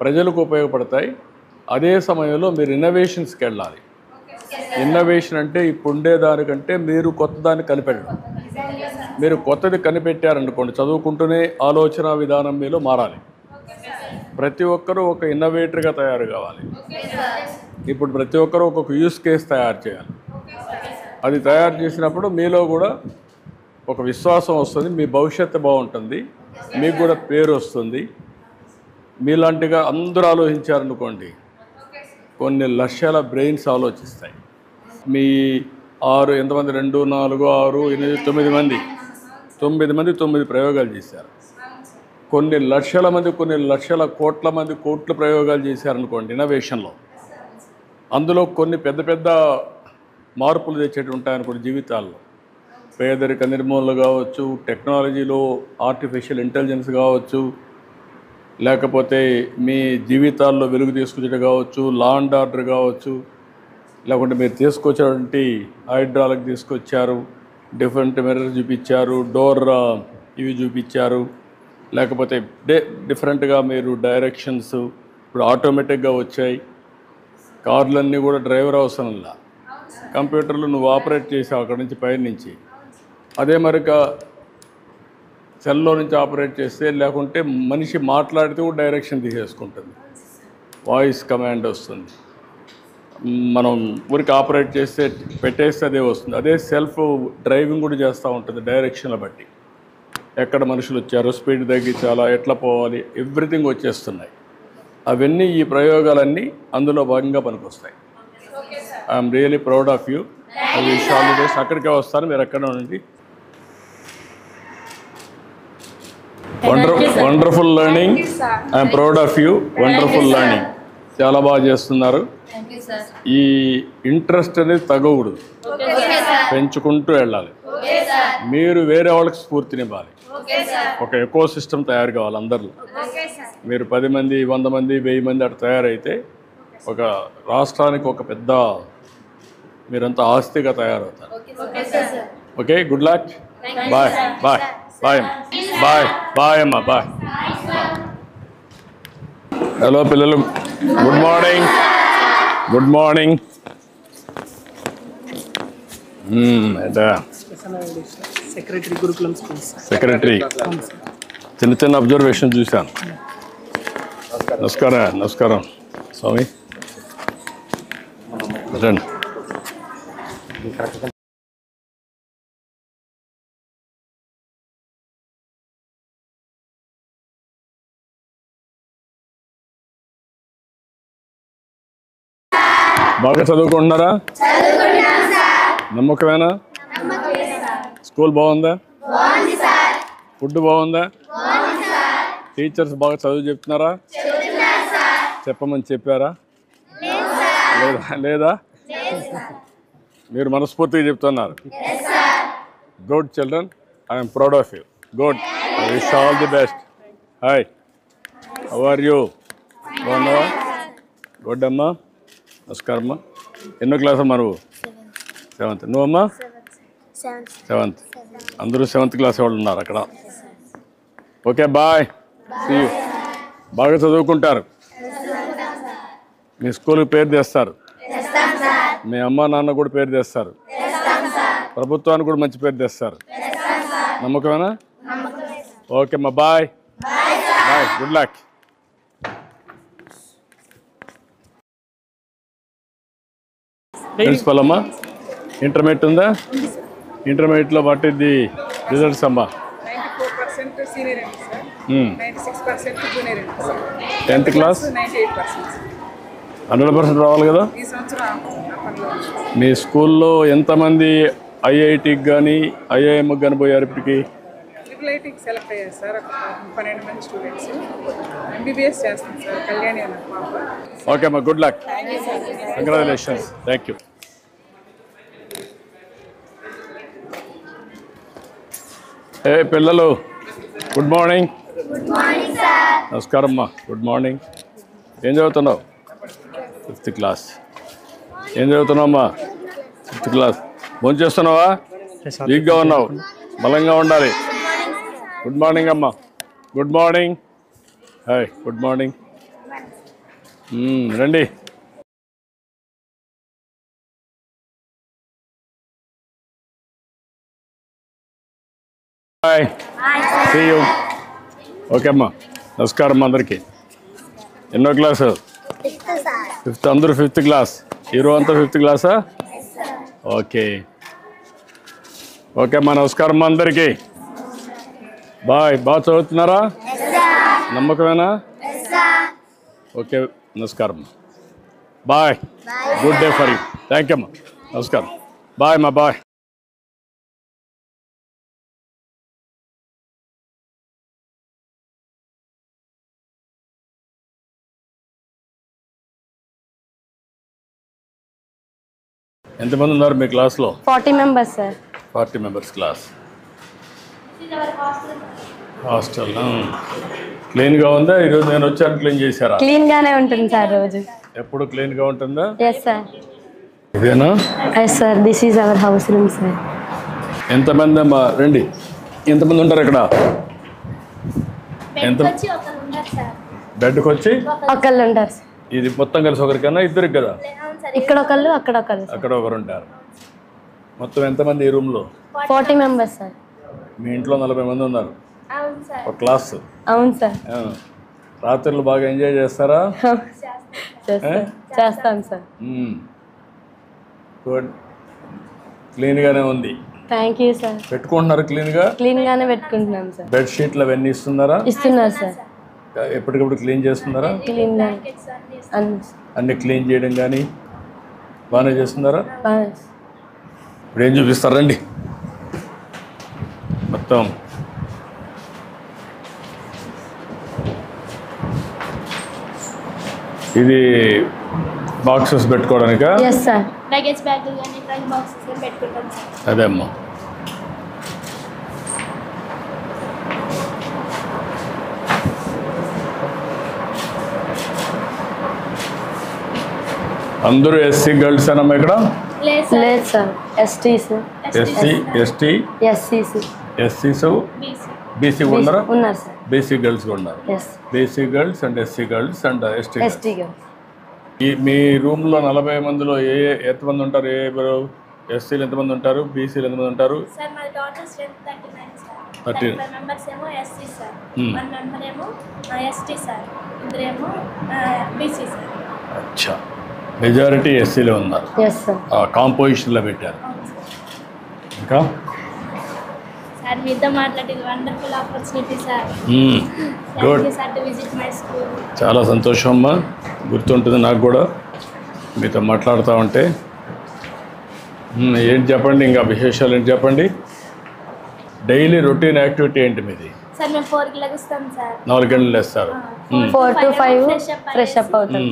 S1: ప్రజలకు ఉపయోగపడతాయి, అదే సమయంలో మీరు ఇన్నోవేషన్స్కి వెళ్ళాలి. ఇన్నోవేషన్ అంటే ఇప్పుడు ఉండేదానికంటే మీరు కొత్త దాన్ని కనిపెట్టడం. మీరు కొత్తది కనిపెట్టారనుకోండి, చదువుకుంటూనే ఆలోచన విధానం మీలో మారాలి. ప్రతి ఒక్కరూ ఒక ఇన్నోవేటర్గా తయారు కావాలి. ఇప్పుడు ప్రతి ఒక్కరూ ఒక్కొక్క యూస్ కేస్ తయారు చేయాలి. అది తయారు చేసినప్పుడు మీలో కూడా ఒక విశ్వాసం వస్తుంది, మీ భవిష్యత్తు బాగుంటుంది, మీకు కూడా పేరు వస్తుంది. మీలాంటిగా అందరూ ఆలోచించారనుకోండి, కొన్ని లక్షల బ్రెయిన్స్ ఆలోచిస్తాయి. మీ 6 ఎంతమంది 2, 4, 6, 8, 9 మంది 9 ప్రయోగాలు చేశారు. కొన్ని లక్షల మంది, కొన్ని లక్షల కోట్ల మంది కోట్ల ప్రయోగాలు చేశారనుకోండి ఇన్నోవేషన్లో. అందులో కొన్ని పెద్ద పెద్ద మార్పులు తెచ్చేటి ఉంటాయనుకోండి జీవితాల్లో. పేదరిక నిర్మూలన కావచ్చు, టెక్నాలజీలో ఆర్టిఫిషియల్ ఇంటెలిజెన్స్ కావచ్చు, లేకపోతే మీ జీవితాల్లో వెలుగు తీసుకొచ్చేది కావచ్చు, లా అండ్ ఆర్డర్ కావచ్చు, లేకుంటే మీరు తీసుకొచ్చేటువంటి హైడ్రాలిక్ తీసుకొచ్చారు, డిఫరెంట్ మిర్రర్ చూపించారు, డోర్ ఇవి చూపించారు, లేకపోతే డిఫరెంట్గా మీరు డైరెక్షన్స్ ఇప్పుడు ఆటోమేటిక్గా వచ్చాయి. కార్లన్నీ కూడా డ్రైవర్ అవసరంలా, కంప్యూటర్లు నువ్వు ఆపరేట్ చేసావు అక్కడి నుంచి పైనుంచి. అదే మరిక సెల్లో నుంచి ఆపరేట్ చేస్తే, లేకుంటే మనిషి మాట్లాడితే కూడా డైరెక్షన్ తీసేసుకుంటుంది, వాయిస్ కమాండ్ వస్తుంది. మనం ఊరికి ఆపరేట్ చేస్తే పెట్టేస్తే అదే వస్తుంది. అదే సెల్ఫ్ డ్రైవింగ్ కూడా చేస్తూ ఉంటుంది డైరెక్షన్ల బట్టి. ఎక్కడ మనుషులు వచ్చారో, స్పీడ్ తగ్గించాలా, ఎట్లా పోవాలి, ఎవ్రీథింగ్ వచ్చేస్తున్నాయి. అవన్నీ ఈ ప్రయోగాలన్నీ అందులో భాగంగా పనికొస్తాయి. I'm really proud of you. I wish all the best. అక్కడికే వస్తాను, మీరు ఎక్కడ ఉండండి. Wonderful learning. I'm proud of you. Wonderful learning. చాలా బాగా చేస్తున్నారు. ఈ ఇంట్రెస్ట్ అనేది తగ్గకూడదు, పెంచుకుంటూ వెళ్ళాలి. మీరు వేరే వాళ్ళకి స్ఫూర్తినివ్వాలి. ఒక ఎకో సిస్టమ్ తయారు కావాలి అందరిలో. మీరు 10 మంది, 100 మంది, 1000 మంది అటు తయారైతే ఒక రాష్ట్రానికి ఒక పెద్ద మీరంతా ఆస్తిగా తయారవుతారు. Okay, good luck. Bye bye bye bye bye అమ్మా, బాయ్. హలో పిల్లలు, good morning. Good morning.
S7: Secretary Gurukulam schools.
S1: Secretary చిన్న చిన్న అబ్జర్వేషన్ చూశాను. నమస్కారం. నమస్కారం స్వామి. రండి. బాగా చదువుకుంటున్నారా? నమ్మకమేనా? స్కూల్ బాగుందా? ఫుడ్ బాగుందా? టీచర్స్ బాగా చదువు చెప్తున్నారా? చెప్పమని చెప్పారా? లేదా? మీరు మనస్ఫూర్తిగా చెప్తున్నారు. Good children, I'm proud of you. Good. I wish all the best. Hi, how are you? బాగున్నావా? గుడ్ అమ్మా. నమస్కారం అమ్మా. ఎన్నో క్లాస్ అమ్మా నువ్వు? 7th. నువ్వమ్మా? 7th. అందరూ 7th క్లాస్ వాళ్ళు ఉన్నారు అక్కడ. Okay, bye. See you. బాగా చదువుకుంటారు. మీ స్కూల్కి పేరు తెస్తారు. మీ అమ్మ నాన్న కూడా పేరు తెస్తారు. ప్రభుత్వానికి కూడా మంచి పేరు తెస్తారు. నమ్మకమేనా? ఓకే అమ్మా, bye bye. Good luck. Principal అమ్మా, ఇంటర్మీడియట్ ఉందా? ఇంటర్మీడియట్లో వాట్ ఇస్ ది రిజల్ట్స్ అమ్మా?
S7: 94% సీనియర్ అండి సార్. 96% జూనియర్ అండి సార్.
S1: 10th class
S7: 98%.
S1: 100% రావాలి కదా?
S7: ఈ సంవత్సరం
S1: మీ స్కూల్లో ఎంతమంది ఐఐటికి కానీ ఐఐఎంకి కానీ పోయారు ఇప్పటికి?
S7: ట్రిపుల్ సెలెక్ట్ అయ్యారు సార్. 12 మంది స్టూడెంట్స్. ఎంబీబీఎస్ చేస్తాం సార్. కళ్యాణి అన్న పాప.
S1: ఓకే అమ్మా, good luck. Congratulations. Thank you. ఏ పిల్లలు, గుడ్ మార్నింగ్. నమస్కారం అమ్మా. Good morning. ఏం చదువుతున్నావు? 5th class. ఏం చదువుతున్నావు అమ్మా? 5th class. భోజనం చేస్తున్నావా? వీక్గా ఉన్నావు, బలంగా ఉండాలి. గుడ్ మార్నింగ్ అమ్మా. Good morning. Hi, good morning. రండి. Hi, see you. ఓకే అమ్మా, నమస్కారం అందరికీ. ఎన్నో క్లాసు? ఫిఫ్త్. అందరూ ఫిఫ్త్ క్లాస్. ఈరోజు అంతా ఫిఫ్త్ క్లాసా? ఓకే ఓకే అమ్మా, నమస్కారం అందరికీ. బాయ్. బాగా చదువుతున్నారా? నమ్మకమేనా? ఓకే, నమస్కారం. Bye. Good day for you. Thank you అమ్మా. నమస్కారం. బాయ్ అమ్మా. బాయ్. ఎంతమంది ఉన్నారు మీ క్లాస్లో?
S2: 40 members sir.
S1: 40 members class. Hostel క్లీన్గా ఉందా? ఈరోజు నేను వచ్చాను, క్లీన్ చేశారా?
S2: క్లీన్ గానే ఉంటుంది సార్ రోజు.
S1: ఎప్పుడు క్లీన్గా ఉంటుందా?
S2: Yes sir.
S1: ఇదేనా?
S2: Yes sir, this is our house room sir.
S1: ఎంతమంది అమ్మా? రండి. ఎంతమంది ఉంటారు ఇక్కడ? ఎంత? బెడ్కి వచ్చి
S2: ఒకళ్ళు ఉంటారు సార్.
S1: ఇది మొత్తం కలిసి ఒకరికన్నా ఇద్దరికి కదా?
S2: ఇక్కడ ఒకళ్ళు, అక్కడ ఒకళ్ళు.
S1: అక్కడ ఒకరు ఉంటారు. మొత్తం ఎంతమంది ఈ రూమ్లో?
S2: 40 members సార్.
S1: మీ ఇంట్లో 40 మంది ఉన్నారు. ఒక క్లాస్.
S2: అవును సార్.
S1: రాత్రులు బాగా ఎంజాయ్ చేస్తారా?
S2: చేస్తాం సార్.
S1: గుడ్. క్లీన్గానే ఉంది.
S2: Thank you sir.
S1: పెట్టుకుంటున్నారు క్లీన్గా?
S2: క్లీన్ గానే పెట్టుకుంటున్నాం సార్.
S1: బెడ్షీట్లు అవన్నీ ఇస్తున్నారా?
S2: ఇస్తున్నారు సార్.
S1: ఎప్పటికప్పుడు క్లీన్ చేస్తున్నారా?
S2: క్లీన్
S1: అన్ని క్లీన్ చేయడం కానీ బాగానే చేస్తున్నారా?
S2: బాగా.
S1: ఇప్పుడు ఏం చూపిస్తారండి మొత్తం? ఇది బాక్సెస్ పెట్టుకోవడానికా?
S2: Yes sir.
S3: లగేజ్ బ్యాగ్ కానీ ట్రంక్ బాక్సెస్ కానీ పెట్టుకుంటాం సార్.
S1: అదే అమ్మా. అందరూ ఎస్సీ గర్ల్స్ అనమ్మా ఇక్కడ?
S2: లేదు సార్, ఎస్టీస్,
S1: ఎస్సీ, ఎస్టీ, ఎస్సీస్, బీసీ ఉన్నారా?
S2: ఉన్నారు సార్.
S1: బీసీ గర్ల్స్ ఉన్నారు.
S2: Yes.
S1: BC girls and SC girls and ST.
S2: ST girls.
S1: మీ రూమ్లో 40 మందిలో ఎంతమంది ఉంటారు? ఎస్సీలు ఎంతమంది ఉంటారు? బీసీలు ఎంతమంది ఉంటారు?
S3: సార్ మాది టోటల్ స్ట్రెంత్ 39 సార్.
S1: 39
S3: మెంబర్స్ ఏమో ఎస్సీ సార్, 1 మెంబర్ ఏమో ఎస్టీ సార్, ఇద్దరేమో బీసీ సార్.
S1: అచ్చా, మెజారిటీ ఎస్సీలో ఉన్నారు.
S2: Yes sir.
S1: కాంపోజిషన్లో పెట్టారు. ఇంకా
S3: సార్ మీతో మాట్లాడేది wonderful opportunity sir.
S1: Good.
S3: Sir to visit my school.
S1: చాలా సంతోషం అమ్మా, గుర్తుంటుంది నాకు కూడా మీతో మాట్లాడుతూ ఉంటే. ఏంటి చెప్పండి, ఇంకా విశేషాలు ఏంటి చెప్పండి? డైలీ రొటీన్ యాక్టివిటీ ఏంటి మీది?
S3: సార్ మేము 4కి లెగుస్తాం సార్.
S1: 4 గంటలు వేస్తారు.
S2: 4 to 5 ఫ్రెష్ అప్ అవుతాం.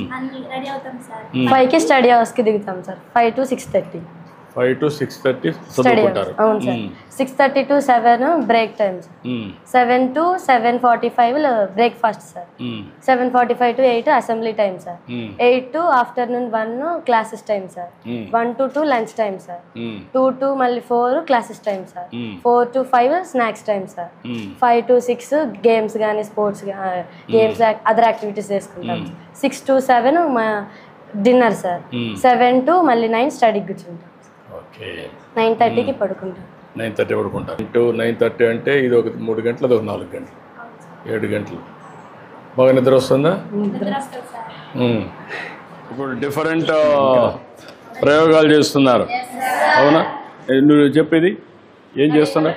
S3: రెడీ అవుతాం సార్.
S2: 5కి స్టడీ అవర్స్కి దిగుతాం సార్. 5 to 6:30.
S1: 5 to 6:30
S2: స్టడీ
S1: చదువుకుంటారు.
S2: అవును sir. 6:30 to 7 break time sir. 7 to 7:45 breakfast sir. 7:45 to 8 assembly time sir. 8 to afternoon 1 classes time sir. 1 to 2 lunch time sir. 2 to మళ్ళీ 4 classes time sir. 4 to 5 snacks time sir. 5 to 6 games కానీ sports games other activities చేసుకుంటాం. 6 to 7 మా dinner sir. 7 to మళ్ళీ 9 స్టడీకి కూర్చుంటాం.
S1: Okay.
S2: 9:30కి పడుకుంటాం.
S1: 9:30 పడుకుంటారు. 9:30 అంటే ఇది ఒక 3 గంటలు, అది ఒక 4 గంటలు, 7 గంటలు. బాగా నిద్ర వస్తుందా? ఇప్పుడు డిఫరెంట్ ప్రయోగాలు చేస్తున్నారు, అవునా? నువ్వు చెప్పేది ఏం చేస్తున్నా?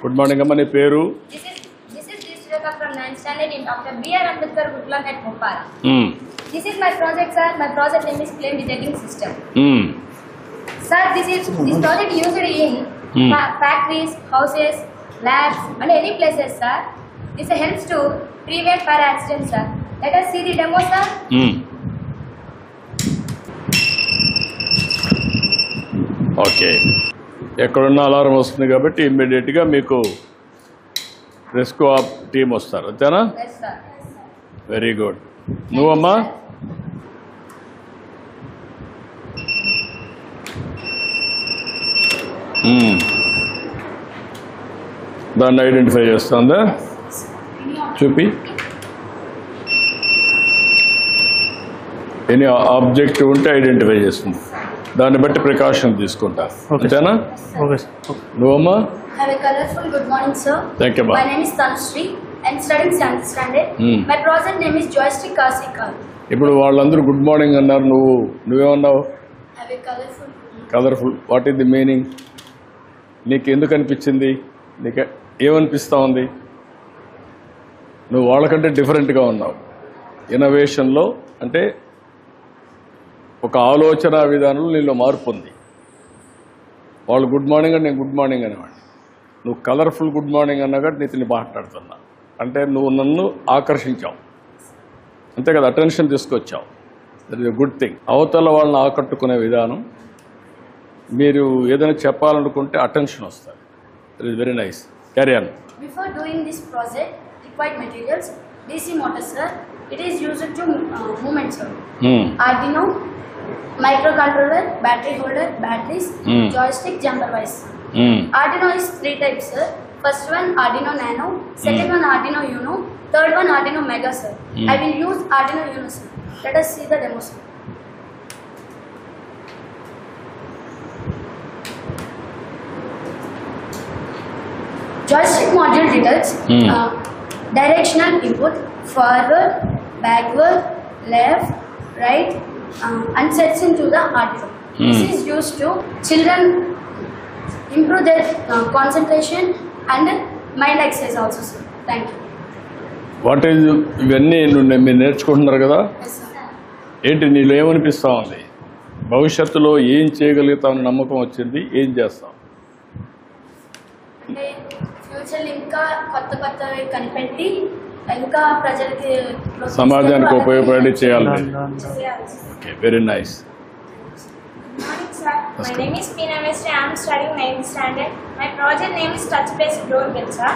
S1: గుడ్ మార్నింగ్ అమ్మ, నీ పేరు?
S4: From 9th standard in Dr. B.R. Ambedkar Woodland at Bhopal. This is my project, sir. My project name is Flame Detecting System. Sir, this project used in factories, houses, labs, and any places, sir. This helps to prevent fire accidents, sir. Let us see the demo, sir.
S1: Okay. ఎక్కడున్న alarm వస్తుంది కాబట్టి ఇమ్మీడియట్గా మీకు rescue team వస్తారు, అంతేనా?
S4: Yes, sir.
S1: Very good. నువ్వమ్మా? దాన్ని identify చేస్తుందా? చూపి. ఎనీ ఆబ్జెక్ట్ ఉంటే ఐడెంటిఫై చేస్తుంది, దాన్ని బట్టి ప్రికాషన్ తీసుకుంటారు. అంతేనా?
S8: Okay sir.
S1: నువ్వమ్మా?
S4: Have a colorful good morning, sir.
S1: Thank you, ma.
S4: My name is Tanushree. I'm studying 7th standard. My project name is Joystick Car.
S1: ఇప్పుడు వాళ్ళందరూ గుడ్ మార్నింగ్ అన్నారు, నువ్వేమన్నావు?
S4: Have a colorful.
S1: Colourful. What is the meaning? నీకు ఎందుకు అనిపించింది? నీకు ఏమనిపిస్తూ ఉంది? నువ్వు వాళ్ళకంటే డిఫరెంట్గా ఉన్నావు. ఇన్నోవేషన్లో అంటే ఒక ఆలోచన విధానంలో నీలో మార్పు ఉంది. వాళ్ళు గుడ్ మార్నింగ్ అని నేను గుడ్ మార్నింగ్ అనేవాడిని. నువ్వు కలర్ఫుల్ గుడ్ మార్నింగ్ అన్నాగా నీతిని మాట్లాడుతున్నా అంటే నువ్వు నన్ను ఆకర్షించావు, అంతే కదా, అటెన్షన్ తీసుకొచ్చావు. That is a good thing. అవతల వాళ్ళని ఆకట్టుకునే విధానం, మీరు ఏదైనా చెప్పాలనుకుంటే అటెన్షన్ వస్తుంది. That is very nice. Carry on.
S4: Before doing this project, required materials, DC motor, sir. It is used to movement, sir. Arduino, microcontroller, battery holder, batteries, joystick, jumper wise. Arduino is 3 types, sir. First one Arduino Nano, second one Arduino Uno, third one Arduino Mega, sir. I will use Arduino Uno, sir. Let us see the demo, sir. Joystick module detects directional input, forward, backward, left, right, and sets into the Arduino. This is used to children improve their concentration and mind exercise also, sir. Thank you.
S1: What is ఇవన్నీ మీరు నేర్చుకుంటున్నారు కదా, ఏంటి నీలో ఏమనిపిస్తూ ఉంది? భవిష్యత్తులో ఏం చేయగలుగుతామని నమ్మకం వచ్చింది? ఏం చేస్తాం?
S4: అంటే ఫ్యూచర్లో ఇంకా కొత్తవి కనిపెట్టి ఇంకా ప్రజలకి
S1: సమాజానికి ఉపయోగపడి చేయాలి. Okay, very nice.
S3: Morning, sir. My name is Pina West. I am studying 9th standard. My project name is touch-based doorbell, sir.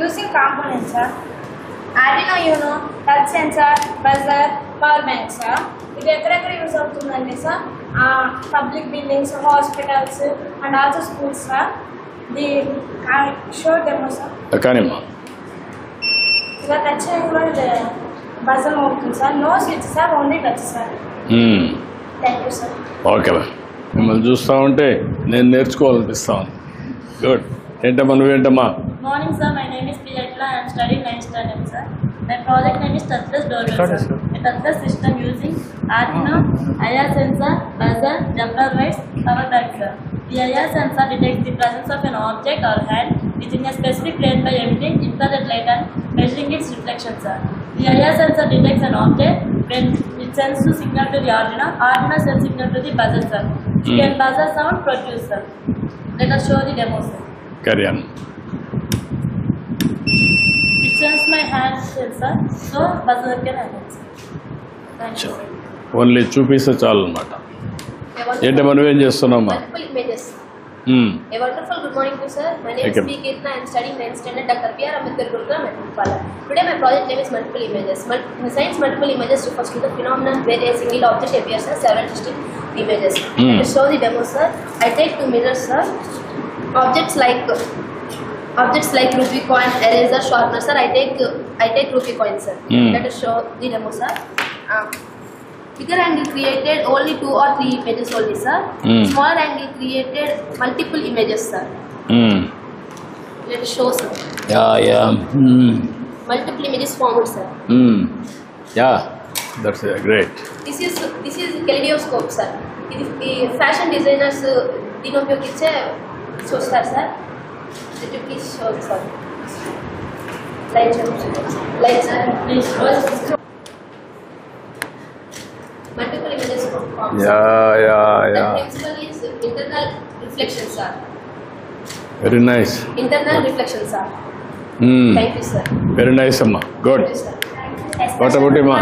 S3: Using components, sir. Arduino Uno, touch sensor, buzzer, power bank, sir. ఇది ఎక్కడెక్కడ use అవుతుందండి sir? Public buildings, hospitals and also schools, sir. The show demo, sir.
S1: కానీమ్మా.
S3: ఇలా touch కూడా buzzer అవుతుంది, sir. No switch, sir. Only touch, sir. Thank you, sir.
S1: Okay, మిమ్మల్ని చూస్తూ ఉంటే నేను నేర్చుకోవాలనిపిస్తా ఉంది. గుడ్. ఏంటమ్మా, నువ్వేంటమ్మా?
S5: Morning, sir. My name is Piyatla. I am studying 9th standard, sir. My project name is touchless doorbell, sir. A touchless system using Arduino, IR sensor, buzzer, jumper wires, power bank, sir. The IR sensor detects the presence of an object or hand within a specific plane by emitting infrared light and measuring its reflection, sir. The IR sensor detects an object when it sends the signal to the Arduino. Arduino sends signal to the buzzer, sir. Can buzzer sound produce, sir? Let us show the demo, sir.
S1: Carry on.
S5: It sends my hand sensor, so buzzer can happen, sir. Thank you, sir.
S1: Only చూపిస్తే చాలు అనమాట. ఏంటమ్మా, నువ్వేం చేస్తున్నామ్మా?
S9: Multiple images. A wonderful good morning to sir. My name is P. Kirtna. I am studying 9th standard Dr. B.R. Ambedkar Gurukulam, Metropala. Today my project name is multiple images. In science, multiple images refers to the phenomenon where a single object appears as several distinct images. To show the demo, sir, I take 2 mirrors, sir. Objects like rupee coin, eraser, sharpener, sir. I take rupee coin, sir. Let us show the demo, sir. Bigger angle created only 2 or 3 images only, sir. Smaller angle created multiple images, sir. Let us show, sir.
S1: Yeah.
S9: Multiple images formed, sir.
S1: Yeah, that's great.
S9: This is kaleidoscope, sir. ఇది fashion designers దీని ఉపయోగించే చూస్తారు, sir. Sir light sir please. Multiple images
S1: Yeah.
S9: Principle is internal reflection, sir.
S1: Very nice.
S9: Internal reflection, sir. Thank you, sir.
S1: Very nice, అమ్మా. Good. What about you, ma?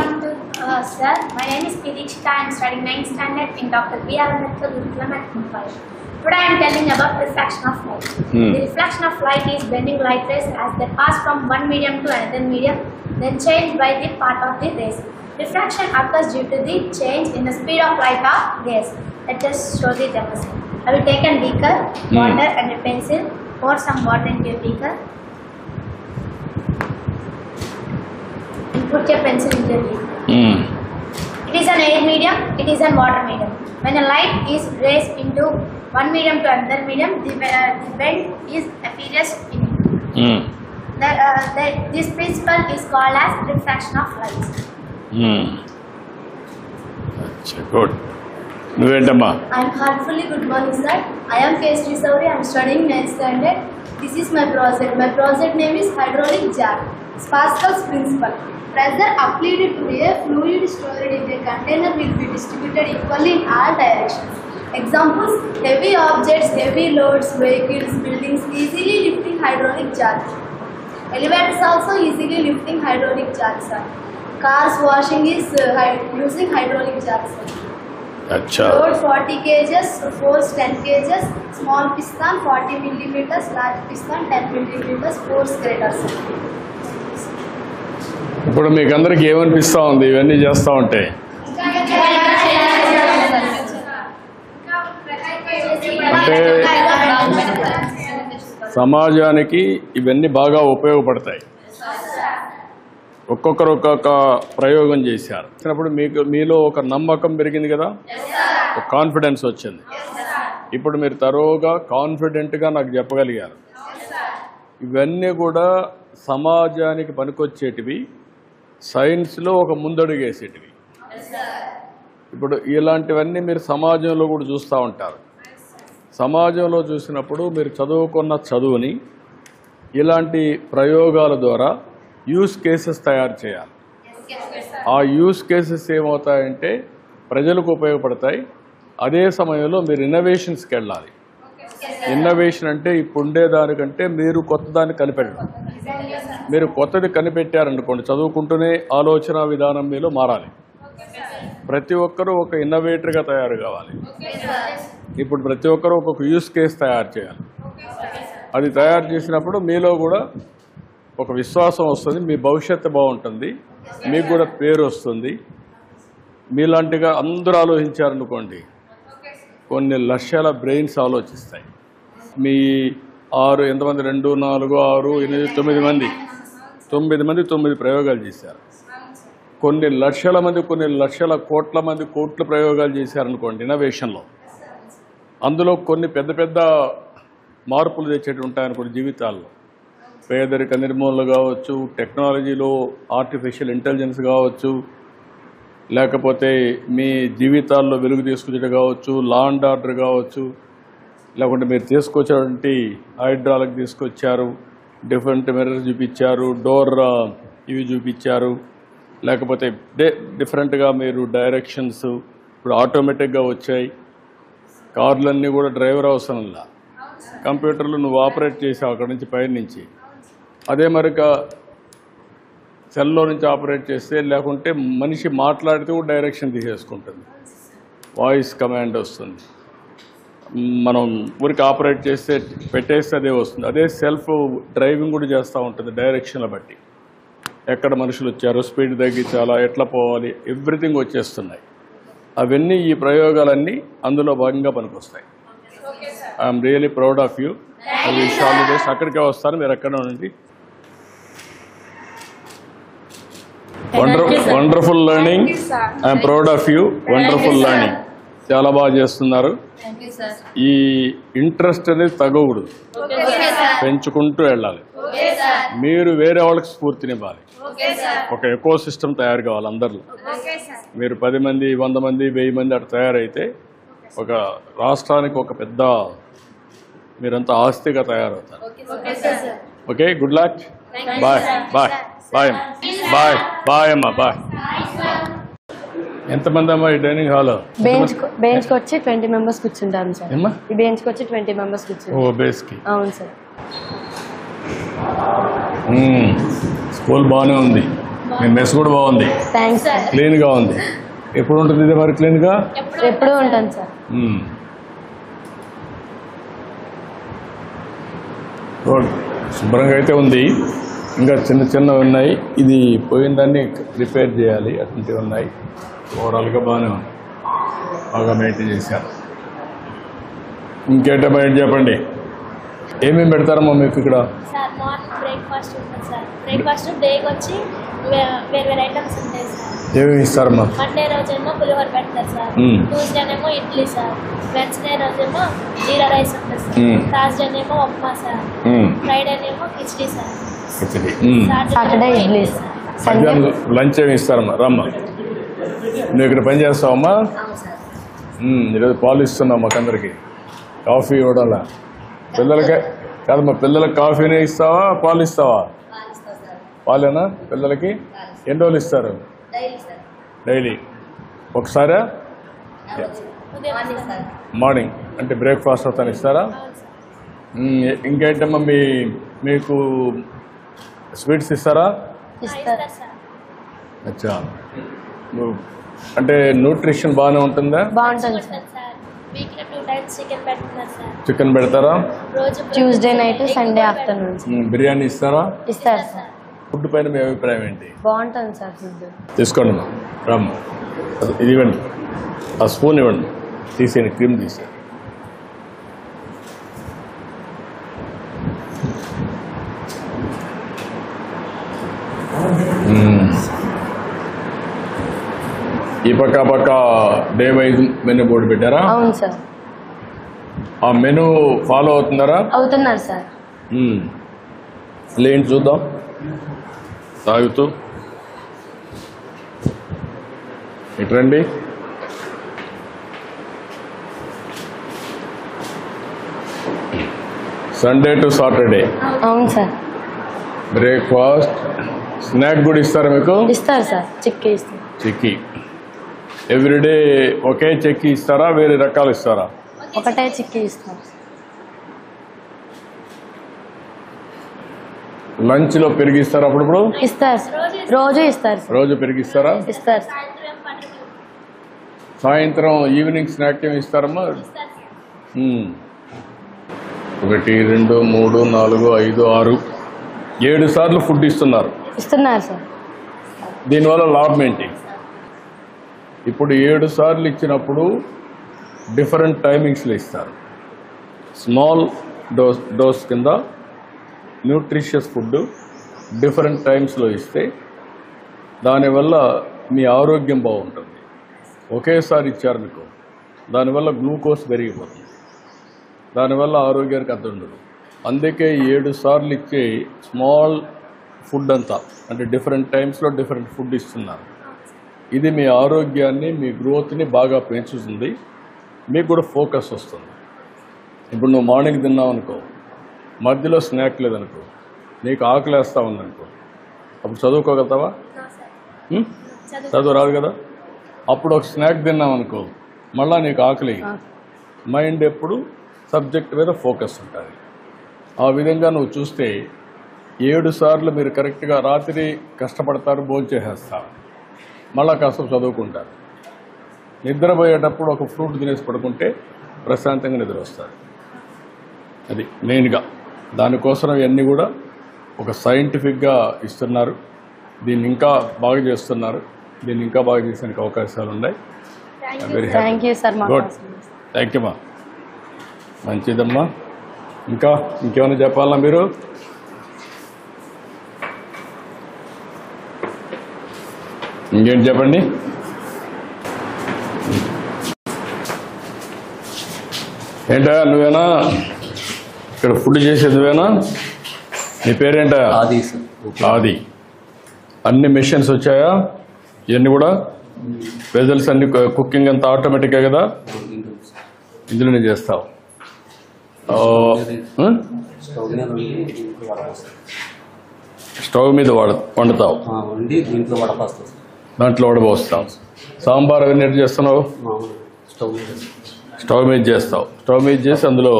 S3: Sir, my name is Pidikshita. I am studying 9th standard in Dr. B.R. Ambedkar Gurukulam at Mumbai. Today I am telling about refraction of light. The reflection of light is bending light rays as they pass from one medium to another medium, then change by the path of the rays. Refraction occurs due to the change in the speed of light or rays. Let us show the demonstration. I will take a beaker, water and a pencil, pour some water into a beaker, and put a pencil into a beaker. It is
S4: an air medium, it is a water medium. When a light is raised into one medium to another medium, the bend is appears in it. This principle is called as refraction of light.
S1: Good. నువ్వేంటమ్మా?
S9: I am heartfully good morning, sir. I am K.S.T. Sauri. I am studying 9th standard. This is my project. My project name is hydraulic jar. Pascal's principle. Pressure applied to a fluid stored in a container will be distributed equally in all directions. Examples: heavy objects, heavy loads, vehicles, buildings easily lifting hydraulic charge. Elevators also easily lifting hydraulic charge, sir. Cars washing is using hydraulic charge, sir.
S1: అచ్చా.
S9: Load 40 kgs, force 10 kgs, small piston 40 millimeters, large piston 10 millimeters, force greater, sir.
S1: ఇప్పుడు మీకు అందరికి ఏమనిపిస్తూ ఉంది ఇవన్నీ చేస్తూ ఉంటే? అంటే సమాజానికి ఇవన్నీ బాగా ఉపయోగపడతాయి. ఒక్కొక్కరు ఒక్కొక్క ప్రయోగం చేశారు. వచ్చినప్పుడు మీలో ఒక నమ్మకం పెరిగింది కదా, ఒక కాన్ఫిడెన్స్ వచ్చింది. ఇప్పుడు మీరు తరోగా కాన్ఫిడెంట్గా నాకు చెప్పగలిగారు. ఇవన్నీ కూడా సమాజానికి పనికొచ్చేటివి, సైన్స్లో ఒక ముందడుగేసేటివి. ఇప్పుడు ఇలాంటివన్నీ మీరు సమాజంలో కూడా చూస్తూ ఉంటారు. సమాజంలో చూసినప్పుడు మీరు చదువుకున్న చదువుని ఇలాంటి ప్రయోగాల ద్వారా యూస్ కేసెస్ తయారు చేయాలి. ఆ యూస్ కేసెస్ ఏమవుతాయంటే ప్రజలకు ఉపయోగపడతాయి. అదే సమయంలో మీరు ఇన్నోవేషన్స్కి వెళ్ళాలి. ఇన్నోవేషన్ అంటే ఇప్పుడు ఉండేదానికంటే మీరు కొత్త దాన్ని కనిపెట్టడం. మీరు కొత్తది కనిపెట్టారనుకోండి, చదువుకుంటూనే ఆలోచన విధానం మీలో మారాలి. ప్రతి ఒక్కరూ ఒక ఇన్నోవేటర్గా తయారు కావాలి. ఇప్పుడు ప్రతి ఒక్కరూ ఒక్కొక్క యూస్ కేస్ తయారు చేయాలి. అది తయారు చేసినప్పుడు మీలో కూడా ఒక విశ్వాసం వస్తుంది, మీ భవిష్యత్తు బాగుంటుంది, మీకు కూడా పేరు వస్తుంది. మీలాంటిగా అందరూ ఆలోచించారనుకోండి, కొన్ని లక్షల బ్రెయిన్స్ ఆలోచిస్తాయి. మీ 6 ఎంతమంది 2, 4, 6, 8, 9 మంది 9 ప్రయోగాలు చేశారు. కొన్ని లక్షల మంది, కొన్ని లక్షల కోట్ల మంది కోట్ల ప్రయోగాలు చేశారనుకోండి ఇన్నోవేషన్లో. అందులో కొన్ని పెద్ద పెద్ద మార్పులు తెచ్చేటి ఉంటాయనుకోండి జీవితాల్లో. పేదరిక నిర్మూలన కావచ్చు, టెక్నాలజీలో ఆర్టిఫిషియల్ ఇంటెలిజెన్స్ కావచ్చు, లేకపోతే మీ జీవితాల్లో వెలుగు తీసుకొచ్చేది కావచ్చు, లా అండ్ ఆర్డర్ కావచ్చు, లేకుంటే మీరు తీసుకొచ్చేటువంటి హైడ్రాలిక్ తీసుకొచ్చారు, డిఫరెంట్ మిర్రర్స్ చూపించారు, డోర్ ఇవి చూపించారు, లేకపోతే డిఫరెంట్గా మీరు డైరెక్షన్స్ ఇప్పుడు ఆటోమేటిక్గా వచ్చాయి. కార్లన్నీ కూడా డ్రైవర్ అవసరంలా, కంప్యూటర్లు నువ్వు ఆపరేట్ చేసావు అక్కడి నుంచి పైన నుంచి. అదే మరిక సెల్లో నుంచి ఆపరేట్ చేస్తే, లేకుంటే మనిషి మాట్లాడితే కూడా డైరెక్షన్ తీసేసుకుంటుంది, వాయిస్ కమాండ్ వస్తుంది. మనం ఊరికి ఆపరేట్ చేస్తే పెట్టేస్తే అదే వస్తుంది. అదే సెల్ఫ్ డ్రైవింగ్ కూడా చేస్తూ ఉంటుంది డైరెక్షన్ల బట్టి. ఎక్కడ మనుషులు వచ్చారో, స్పీడ్ తగ్గించాలా, ఎట్లా పోవాలి, ఎవ్రీథింగ్ వచ్చేస్తున్నాయి. అవన్నీ ఈ ప్రయోగాలన్నీ అందులో భాగంగా పనికొస్తాయి. I'm really proud of you. I wish all the best. అక్కడికే వస్తాను, మీరు ఎక్కడ ఉండండి. Wonderful learning. I'm proud of you. Wonderful learning. చాలా బాగా చేస్తున్నారు. ఈ ఇంట్రెస్ట్ అనేది తగ్గకూడదు, పెంచుకుంటూ వెళ్ళాలి. మీరు వేరే వాళ్ళకి స్ఫూర్తినివ్వాలి. ఒక ఎకో సిస్టమ్ తయారు కావాలి అందరిలో. మీరు 10 మంది, 100 మంది, 1000 మంది అటు తయారైతే ఒక రాష్ట్రానికి ఒక పెద్ద మీరంతా ఆస్తిగా తయారవుతారు. Okay, good luck. Bye bye bye bye bye అమ్మా బాయ్. ఎంతమంది అమ్మా ఈ డైనింగ్ హాల్?
S2: బెంచ్కి వచ్చి 20 మెంబర్స్ కూర్చుంటాం సార్. ఈ బెంచ్కి వచ్చి 20 మెంబర్స్ కూర్చుంటాం.
S1: ఓ బేస్కి.
S2: అవును సార్.
S1: స్కూల్ బాగానే ఉంది, మీ మెస్ కూడా బాగుంది,
S2: థ్యాంక్స్ సార్.
S1: క్లీన్గా ఉంది. ఎప్పుడు ఉంటుంది ఇది మరి క్లీన్గా?
S2: ఎప్పుడూ ఉంటాను సార్.
S1: శుభ్రంగా అయితే ఉంది. ఇంకా చిన్న చిన్నవి ఉన్నాయి, ఇది పోయిన దాన్ని రిపేర్ చేయాలి, అటువంటివి ఉన్నాయి. ఓవరాల్గా బాగానే ఉంది, బాగా మెయింటైన్ చేశారు. ఇంకేంటే బయట చెప్పండి, ఏమేమి పెడతారమ్మా మీకు ఇక్కడ?
S3: సార్ మార్నింగ్ బ్రేక్ఫాస్ట్ ఉంటుంది సార్. బ్రేక్ఫాస్ట్ డేకి వచ్చి వేరే వేరే ఐటమ్స్ ఉంటాయి సార్.
S1: ఏమేమి ఇస్తారమ్మా?
S3: మండే రోజేమో పులిహోర పెడతారు సార్. ట్యూస్డేనేమో ఇడ్లీ సార్. వెన్స్డే రోజేమో జీరా రైస్ ఉంటుంది సార్. థర్స్డేనేమో ఉప్మా సార్. ఫ్రైడేనేమో khichdi sir.
S2: Saturday idli sir.
S1: మధ్యాహ్నం లంచ్ ఏమి ఇస్తారమ్మా? రమ్మా, నువ్వు ఇక్కడ పని చేస్తావమ్మా? ఈరోజు పాలు ఇస్తున్నావు మాకందరికి, కాఫీ ఇవ్వడాలా? పిల్లలకే కాదమ్మా, పిల్లలకి కాఫీనే ఇస్తావా పాలు ఇస్తావా? పాలేనా పిల్లలకి? ఎన్ని రోజులు ఇస్తారు? డైలీ ఒకసారా? మార్నింగ్ అంటే బ్రేక్ఫాస్ట్ అవుతాను ఇస్తారా? ఇంకేంటమ్మా మీకు స్వీట్స్ ఇస్తారా?
S2: ఇస్తారు.
S1: అచ్చా, అంటే న్యూట్రిషన్ బాగానే ఉంటుందా?
S2: బాగుంటుంది సార్.
S3: వీక్లీ 2 times చికెన్ పెడుతున్నారు సార్.
S1: చికెన్ పెడతారా?
S3: రోజు
S2: Tuesday night, Sunday afternoon.
S1: Biryani ఇస్తారా?
S2: ఇస్తారు సార్.
S1: ఫుడ్ పైన మీ అభిప్రాయం ఏంటి?
S2: బాగుంటుంది సార్ ఫుడ్.
S1: తీసుకోండి మా రమ్మ, ఇది ఇవ్వండి, ఆ స్పూన్ ఇవ్వండి, తీసేయండి, క్రీమ్ తీసేయండి. ఈ పక్క డే వైజ్ మెనూ బోర్డు పెట్టారా?
S2: అవును సార్.
S1: ఆ మెనూ ఫాలో అవుతున్నారా?
S2: అవుతున్నారు సార్.
S1: లేండి చూద్దాం, తాగుతూ ఇట్రండి. సండే టు సాటర్డే
S2: అవును సార్.
S1: బ్రేక్ఫాస్ట్, స్నాక్ కూడా ఇస్తారా మీకు?
S2: ఇస్తారు సార్. చిక్కీ ఇస్తారు.
S1: చెక్కీ ఎవ్రీడే ఒకే చెక్కీ ఇస్తారా, వేరే రకాలు ఇస్తారా?
S2: ఒకటే చిక్కీ ఇస్తారు.
S1: లంచ్లో పెరిగిస్తారా? అప్పుడప్పుడు
S2: ఇస్తారు సార్. రోజు ఇస్తారు సార్.
S1: రోజు పెరిగిస్తారా?
S2: ఇస్తారు సార్.
S1: సాయంత్రం ఈవినింగ్ స్నాక్ ఏమి ఇస్తారమ్మా? 1 2 3 4 5 6 7 సార్లు ఫుడ్ ఇస్తున్నారు.
S2: ఇస్తున్నారు సార్.
S1: దీనివల్ల లాభం ఏంటి? ఇప్పుడు 7 సార్లు ఇచ్చినప్పుడు డిఫరెంట్ టైమింగ్స్లో ఇస్తారు. స్మాల్ డోస్ కింద న్యూట్రిషియస్ ఫుడ్ డిఫరెంట్ టైమ్స్లో ఇస్తే దానివల్ల మీ ఆరోగ్యం బాగుంటుంది. ఒకేసారి ఇచ్చారు మీకు, దానివల్ల గ్లూకోజ్ పెరిగిపోతుంది, దానివల్ల ఆరోగ్యానికి అర్థం ఉండదు. అందుకే 7 సార్లు ఇచ్చే స్మాల్ ఫుడ్ అంతా అంటే డిఫరెంట్ టైమ్స్లో డిఫరెంట్ ఫుడ్ ఇస్తున్నారు. ఇది మీ ఆరోగ్యాన్ని, మీ గ్రోత్ని బాగా పెంచుతుంది, మీకు కూడా ఫోకస్ వస్తుంది. ఇప్పుడు నువ్వు మార్నింగ్ తిన్నావు అనుకో, మధ్యలో స్నాక్ లేదనుకో, నీకు ఆకలి వేస్తా ఉందనుకో, అప్పుడు చదువుకోగలుగుతావా? చదువు రాదు కదా. అప్పుడు ఒక స్నాక్ తిన్నావు అనుకో, మళ్ళీ నీకు ఆకలి, మైండ్ ఎప్పుడు సబ్జెక్ట్ మీద ఫోకస్ ఉంటుంది. ఆ విధంగా నువ్వు చూస్తే 7 సార్లు మీరు కరెక్ట్గా రాత్రి కష్టపడతారు, భోంచేసేస్తారు, మళ్ళా కాస్త చదువుకుంటారు. నిద్రపోయేటప్పుడు ఒక ఫ్రూట్ తినేసి పడుకుంటే ప్రశాంతంగా నిద్ర వస్తుంది. అది మెయిన్గా దానికోసం ఇవన్నీ కూడా ఒక సైంటిఫిక్గా ఇస్తున్నారు. దీన్ని ఇంకా బాగా చేస్తున్నారు. దీన్ని ఇంకా బాగా చేసేందుకు అవకాశాలు ఉన్నాయి. Very
S2: thank you sir.
S1: Good, thank you మా. మంచిదమ్మా. ఇంకేమైనా చెప్పాలన్నా మీరు? ఇంకేంటి చెప్పండి. ఏంటా నువ్వేనా ఇక్కడ ఫుడ్ చేసేది? నువ్వేనా? నీ పేరేంటా? ఆది. అన్ని మెషిన్స్ వచ్చాయా? ఇవన్నీ కూడా వెజల్స్ అన్ని, కుకింగ్ అంతా ఆటోమేటిక్గా కదా, ఇందులోనే చేస్తావు. స్టవ్ మీద వండుతావు, దాంట్లో వడబోస్తావు. సాంబార్ అవన్నీ ఎట్లా చేస్తున్నావు? స్టవ్ మీద చేస్తావు. స్టవ్ మీద చేసి అందులో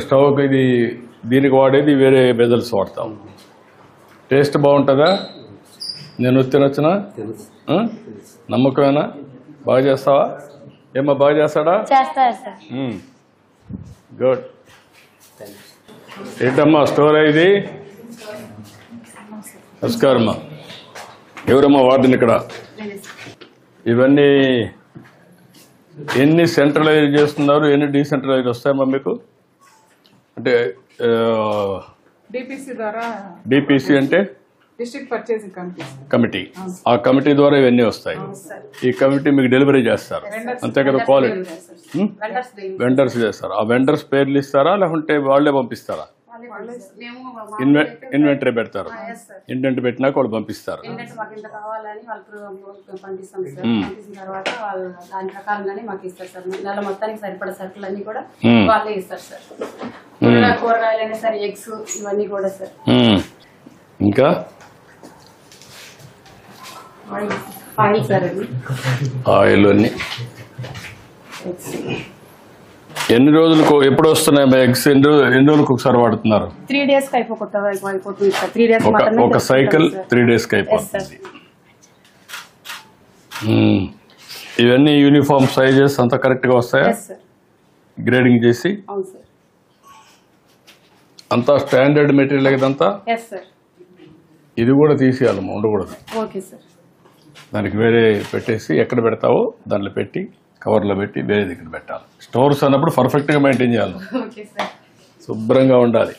S1: స్టవ్కి ఇది దీనికి వాడేది వేరే బెజల్స్ వాడతాం. టేస్ట్ బాగుంటుందా? నేను తినొచ్చునా? నమ్మకమేనా? బాగా చేస్తావా? ఏమో బాగా చేస్తాడా?
S2: చేస్తారు సార్.
S1: గుడ్. ఏంటమ్మా స్టోర్ ఇది? నమస్కారమ్మా. ఎవరమ్మా వార్డుని ఇక్కడ? ఇవన్నీ ఎన్ని సెంట్రలైజ్ చేస్తున్నారు, ఎన్ని డీసెంట్రలైజ్ వస్తాయమ్మా మీకు? అంటే
S7: డిపిసి ద్వారా
S1: డిపిసి అంటే
S7: డిస్ట్రిక్ట్ పర్చేసింగ్
S1: కమిటీ. ఆ కమిటీ ద్వారా ఇవన్నీ వస్తాయి. ఈ కమిటీ మీకు డెలివరీ చేస్తారు అంతే కదా? క్వాలిటీ వెండర్స్ చేస్తారు. ఆ వెండర్స్ పేర్లు ఇస్తారా లేకుంటే వాళ్ళే పంపిస్తారా? ఇన్వెంటరీ పెడతారు. ఇన్వెంటరీ పెట్టినాక వాళ్ళు పంపిస్తారు.
S6: మాకు ఇంత కావాలని వాళ్ళు పంపిస్తాం సార్. పంపించిన తర్వాత వాళ్ళు దాని ప్రకారంగానే మాకు ఇస్తారు సార్. నెల మొత్తానికి సరిపడ సరుకులు అన్ని కూడా వాళ్ళే ఇస్తారు సార్. కూరగాయలైనా సరే, ఎగ్స్ ఇవన్నీ కూడా సార్.
S1: ఇంకా
S6: ఆయిల్ సార్, అది
S1: ఆయిల్ అన్ని ఎన్ని రోజులకు ఎప్పుడు వస్తున్నాయి ఎగ్స్? ఎన్ని రోజులకు ఒకసారి వాడుతున్నారు?
S6: 3 days అయిపోతుంది సార్. 3 days
S1: ఒక సైకిల్ 3 days అయిపోతుంది. ఇవన్నీ యూనిఫామ్ సైజెస్ అంతా కరెక్ట్ గా వస్తాయా? గ్రేడింగ్ చేసి
S6: అవును సార్.
S1: అంతా స్టాండర్డ్ మెటీరియల్ ఇదంతా. ఇది కూడా తీసేయాలమ్మా, ఉండకూడదు.
S6: Okay sir.
S1: దానికి వేరే పెట్టేసి ఎక్కడ పెడతావో దాంట్లో పెట్టి కవర్లో పెట్టి వేరే దగ్గర పెట్టాలి. స్టోర్స్ అన్నప్పుడు పర్ఫెక్ట్గా మెయింటైన్ చేయాలి, శుభ్రంగా ఉండాలి.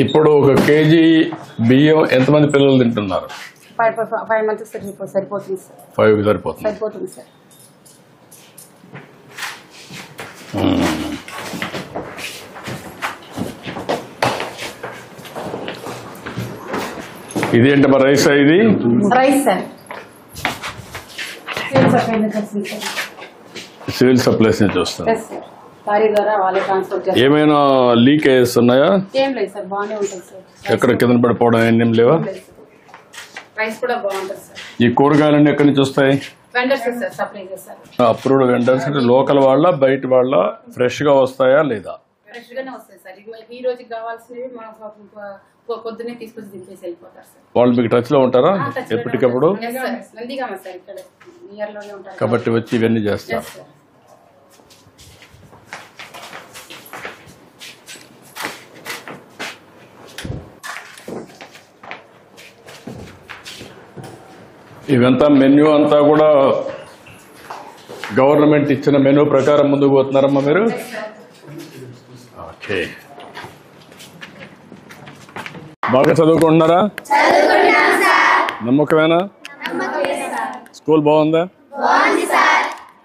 S1: ఇప్పుడు 1 kg బియ్యం ఎంతమంది పిల్లలు తింటున్నారు?
S6: 5 months సరిపోతుంది సార్.
S1: 5 సరిపోతుంది.
S6: సరిపోతుంది సార్.
S1: ఇదేంటి మరి రైస్? ఇది
S6: రైస్ సార్.
S1: సివిల్ సప్లైస్ నుంచి వస్తుంది.
S6: లారీ ద్వారా వాళ్ళే ట్రాన్స్పోర్ట్ చేస్తారు.
S1: ఏమైనా లీకేజెస్ ఉన్నాయా?
S6: ఏం లేదు సార్, బాగానే ఉంటుంది సార్.
S1: ఎక్కడ కింద పడిపోవడం ఏం లేవా?
S6: రైస్ కూడా బాగుంటుంది సార్.
S1: ఈ కూరగాయలన్నీ ఎక్కడి నుంచి వస్తాయి?
S6: వెండర్స్ సార్ సప్లై చేస్తారు.
S1: అప్రూవ్డ్ వెండర్స్ అంటే లోకల్ వాళ్ళ బయట వాళ్ళ? ఫ్రెష్ గా వస్తాయా లేదా?
S6: ఫ్రెష్ గానే వస్తాయి సార్. ఈ రోజుకి కావాల్సినవి మనం పొద్దున్నే తీసుకొచ్చి దింపేసి వెళ్ళిపోతారు సార్.
S1: వాళ్ళు మీకు టచ్ లో ఉంటారా ఎప్పటికప్పుడు?
S6: నందిగామ సార్, ఇక్కడ నియర్ లోనే ఉంటారు
S1: కాబట్టి వచ్చి ఇవన్నీ చేస్తారు. ఇవంతా మెన్యూ అంతా కూడా గవర్నమెంట్ ఇచ్చిన మెనూ ప్రకారం ముందుకు పోతున్నారమ్మా మీరు? ఓకే. బాగా చదువుకుంటున్నారా? నమ్మకమేనా? స్కూల్ బాగుందా?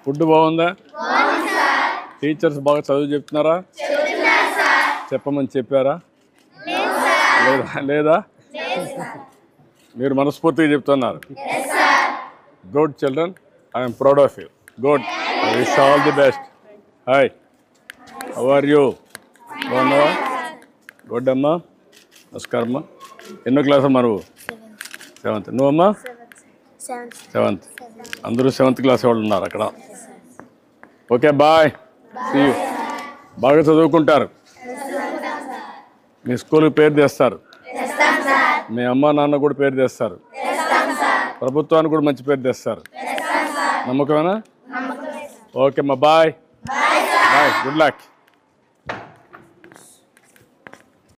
S1: ఫుడ్ బాగుందా? టీచర్స్ బాగా చదువు చెప్తున్నారా? చెప్పమని చెప్పారా? లేదా? మీరు మనస్ఫూర్తిగా చెప్తున్నారు. Good children, I'm proud of you. Good, I wish all the best. Hi, how are you? బాగున్నావా? గుడ్ అమ్మా, నమస్కారం అమ్మా. ఎన్నో క్లాస్ అమ్మా నువ్వు? 7th. నువ్వమ్మా? 7th. అందరూ 7th క్లాస్ వాళ్ళు ఉన్నారు అక్కడ. Okay, bye, see you. బాగా చదువుకుంటారు, మీ స్కూల్కి పేరు తెస్తారు, మీ అమ్మ నాన్న కూడా పేరు తెస్తారు, ప్రభుత్వానికి కూడా మంచి పేరు తెస్తారు. నమ్మకమేనా? ఓకే అమ్మా, బాయ్ బాయ్, గుడ్ లక్.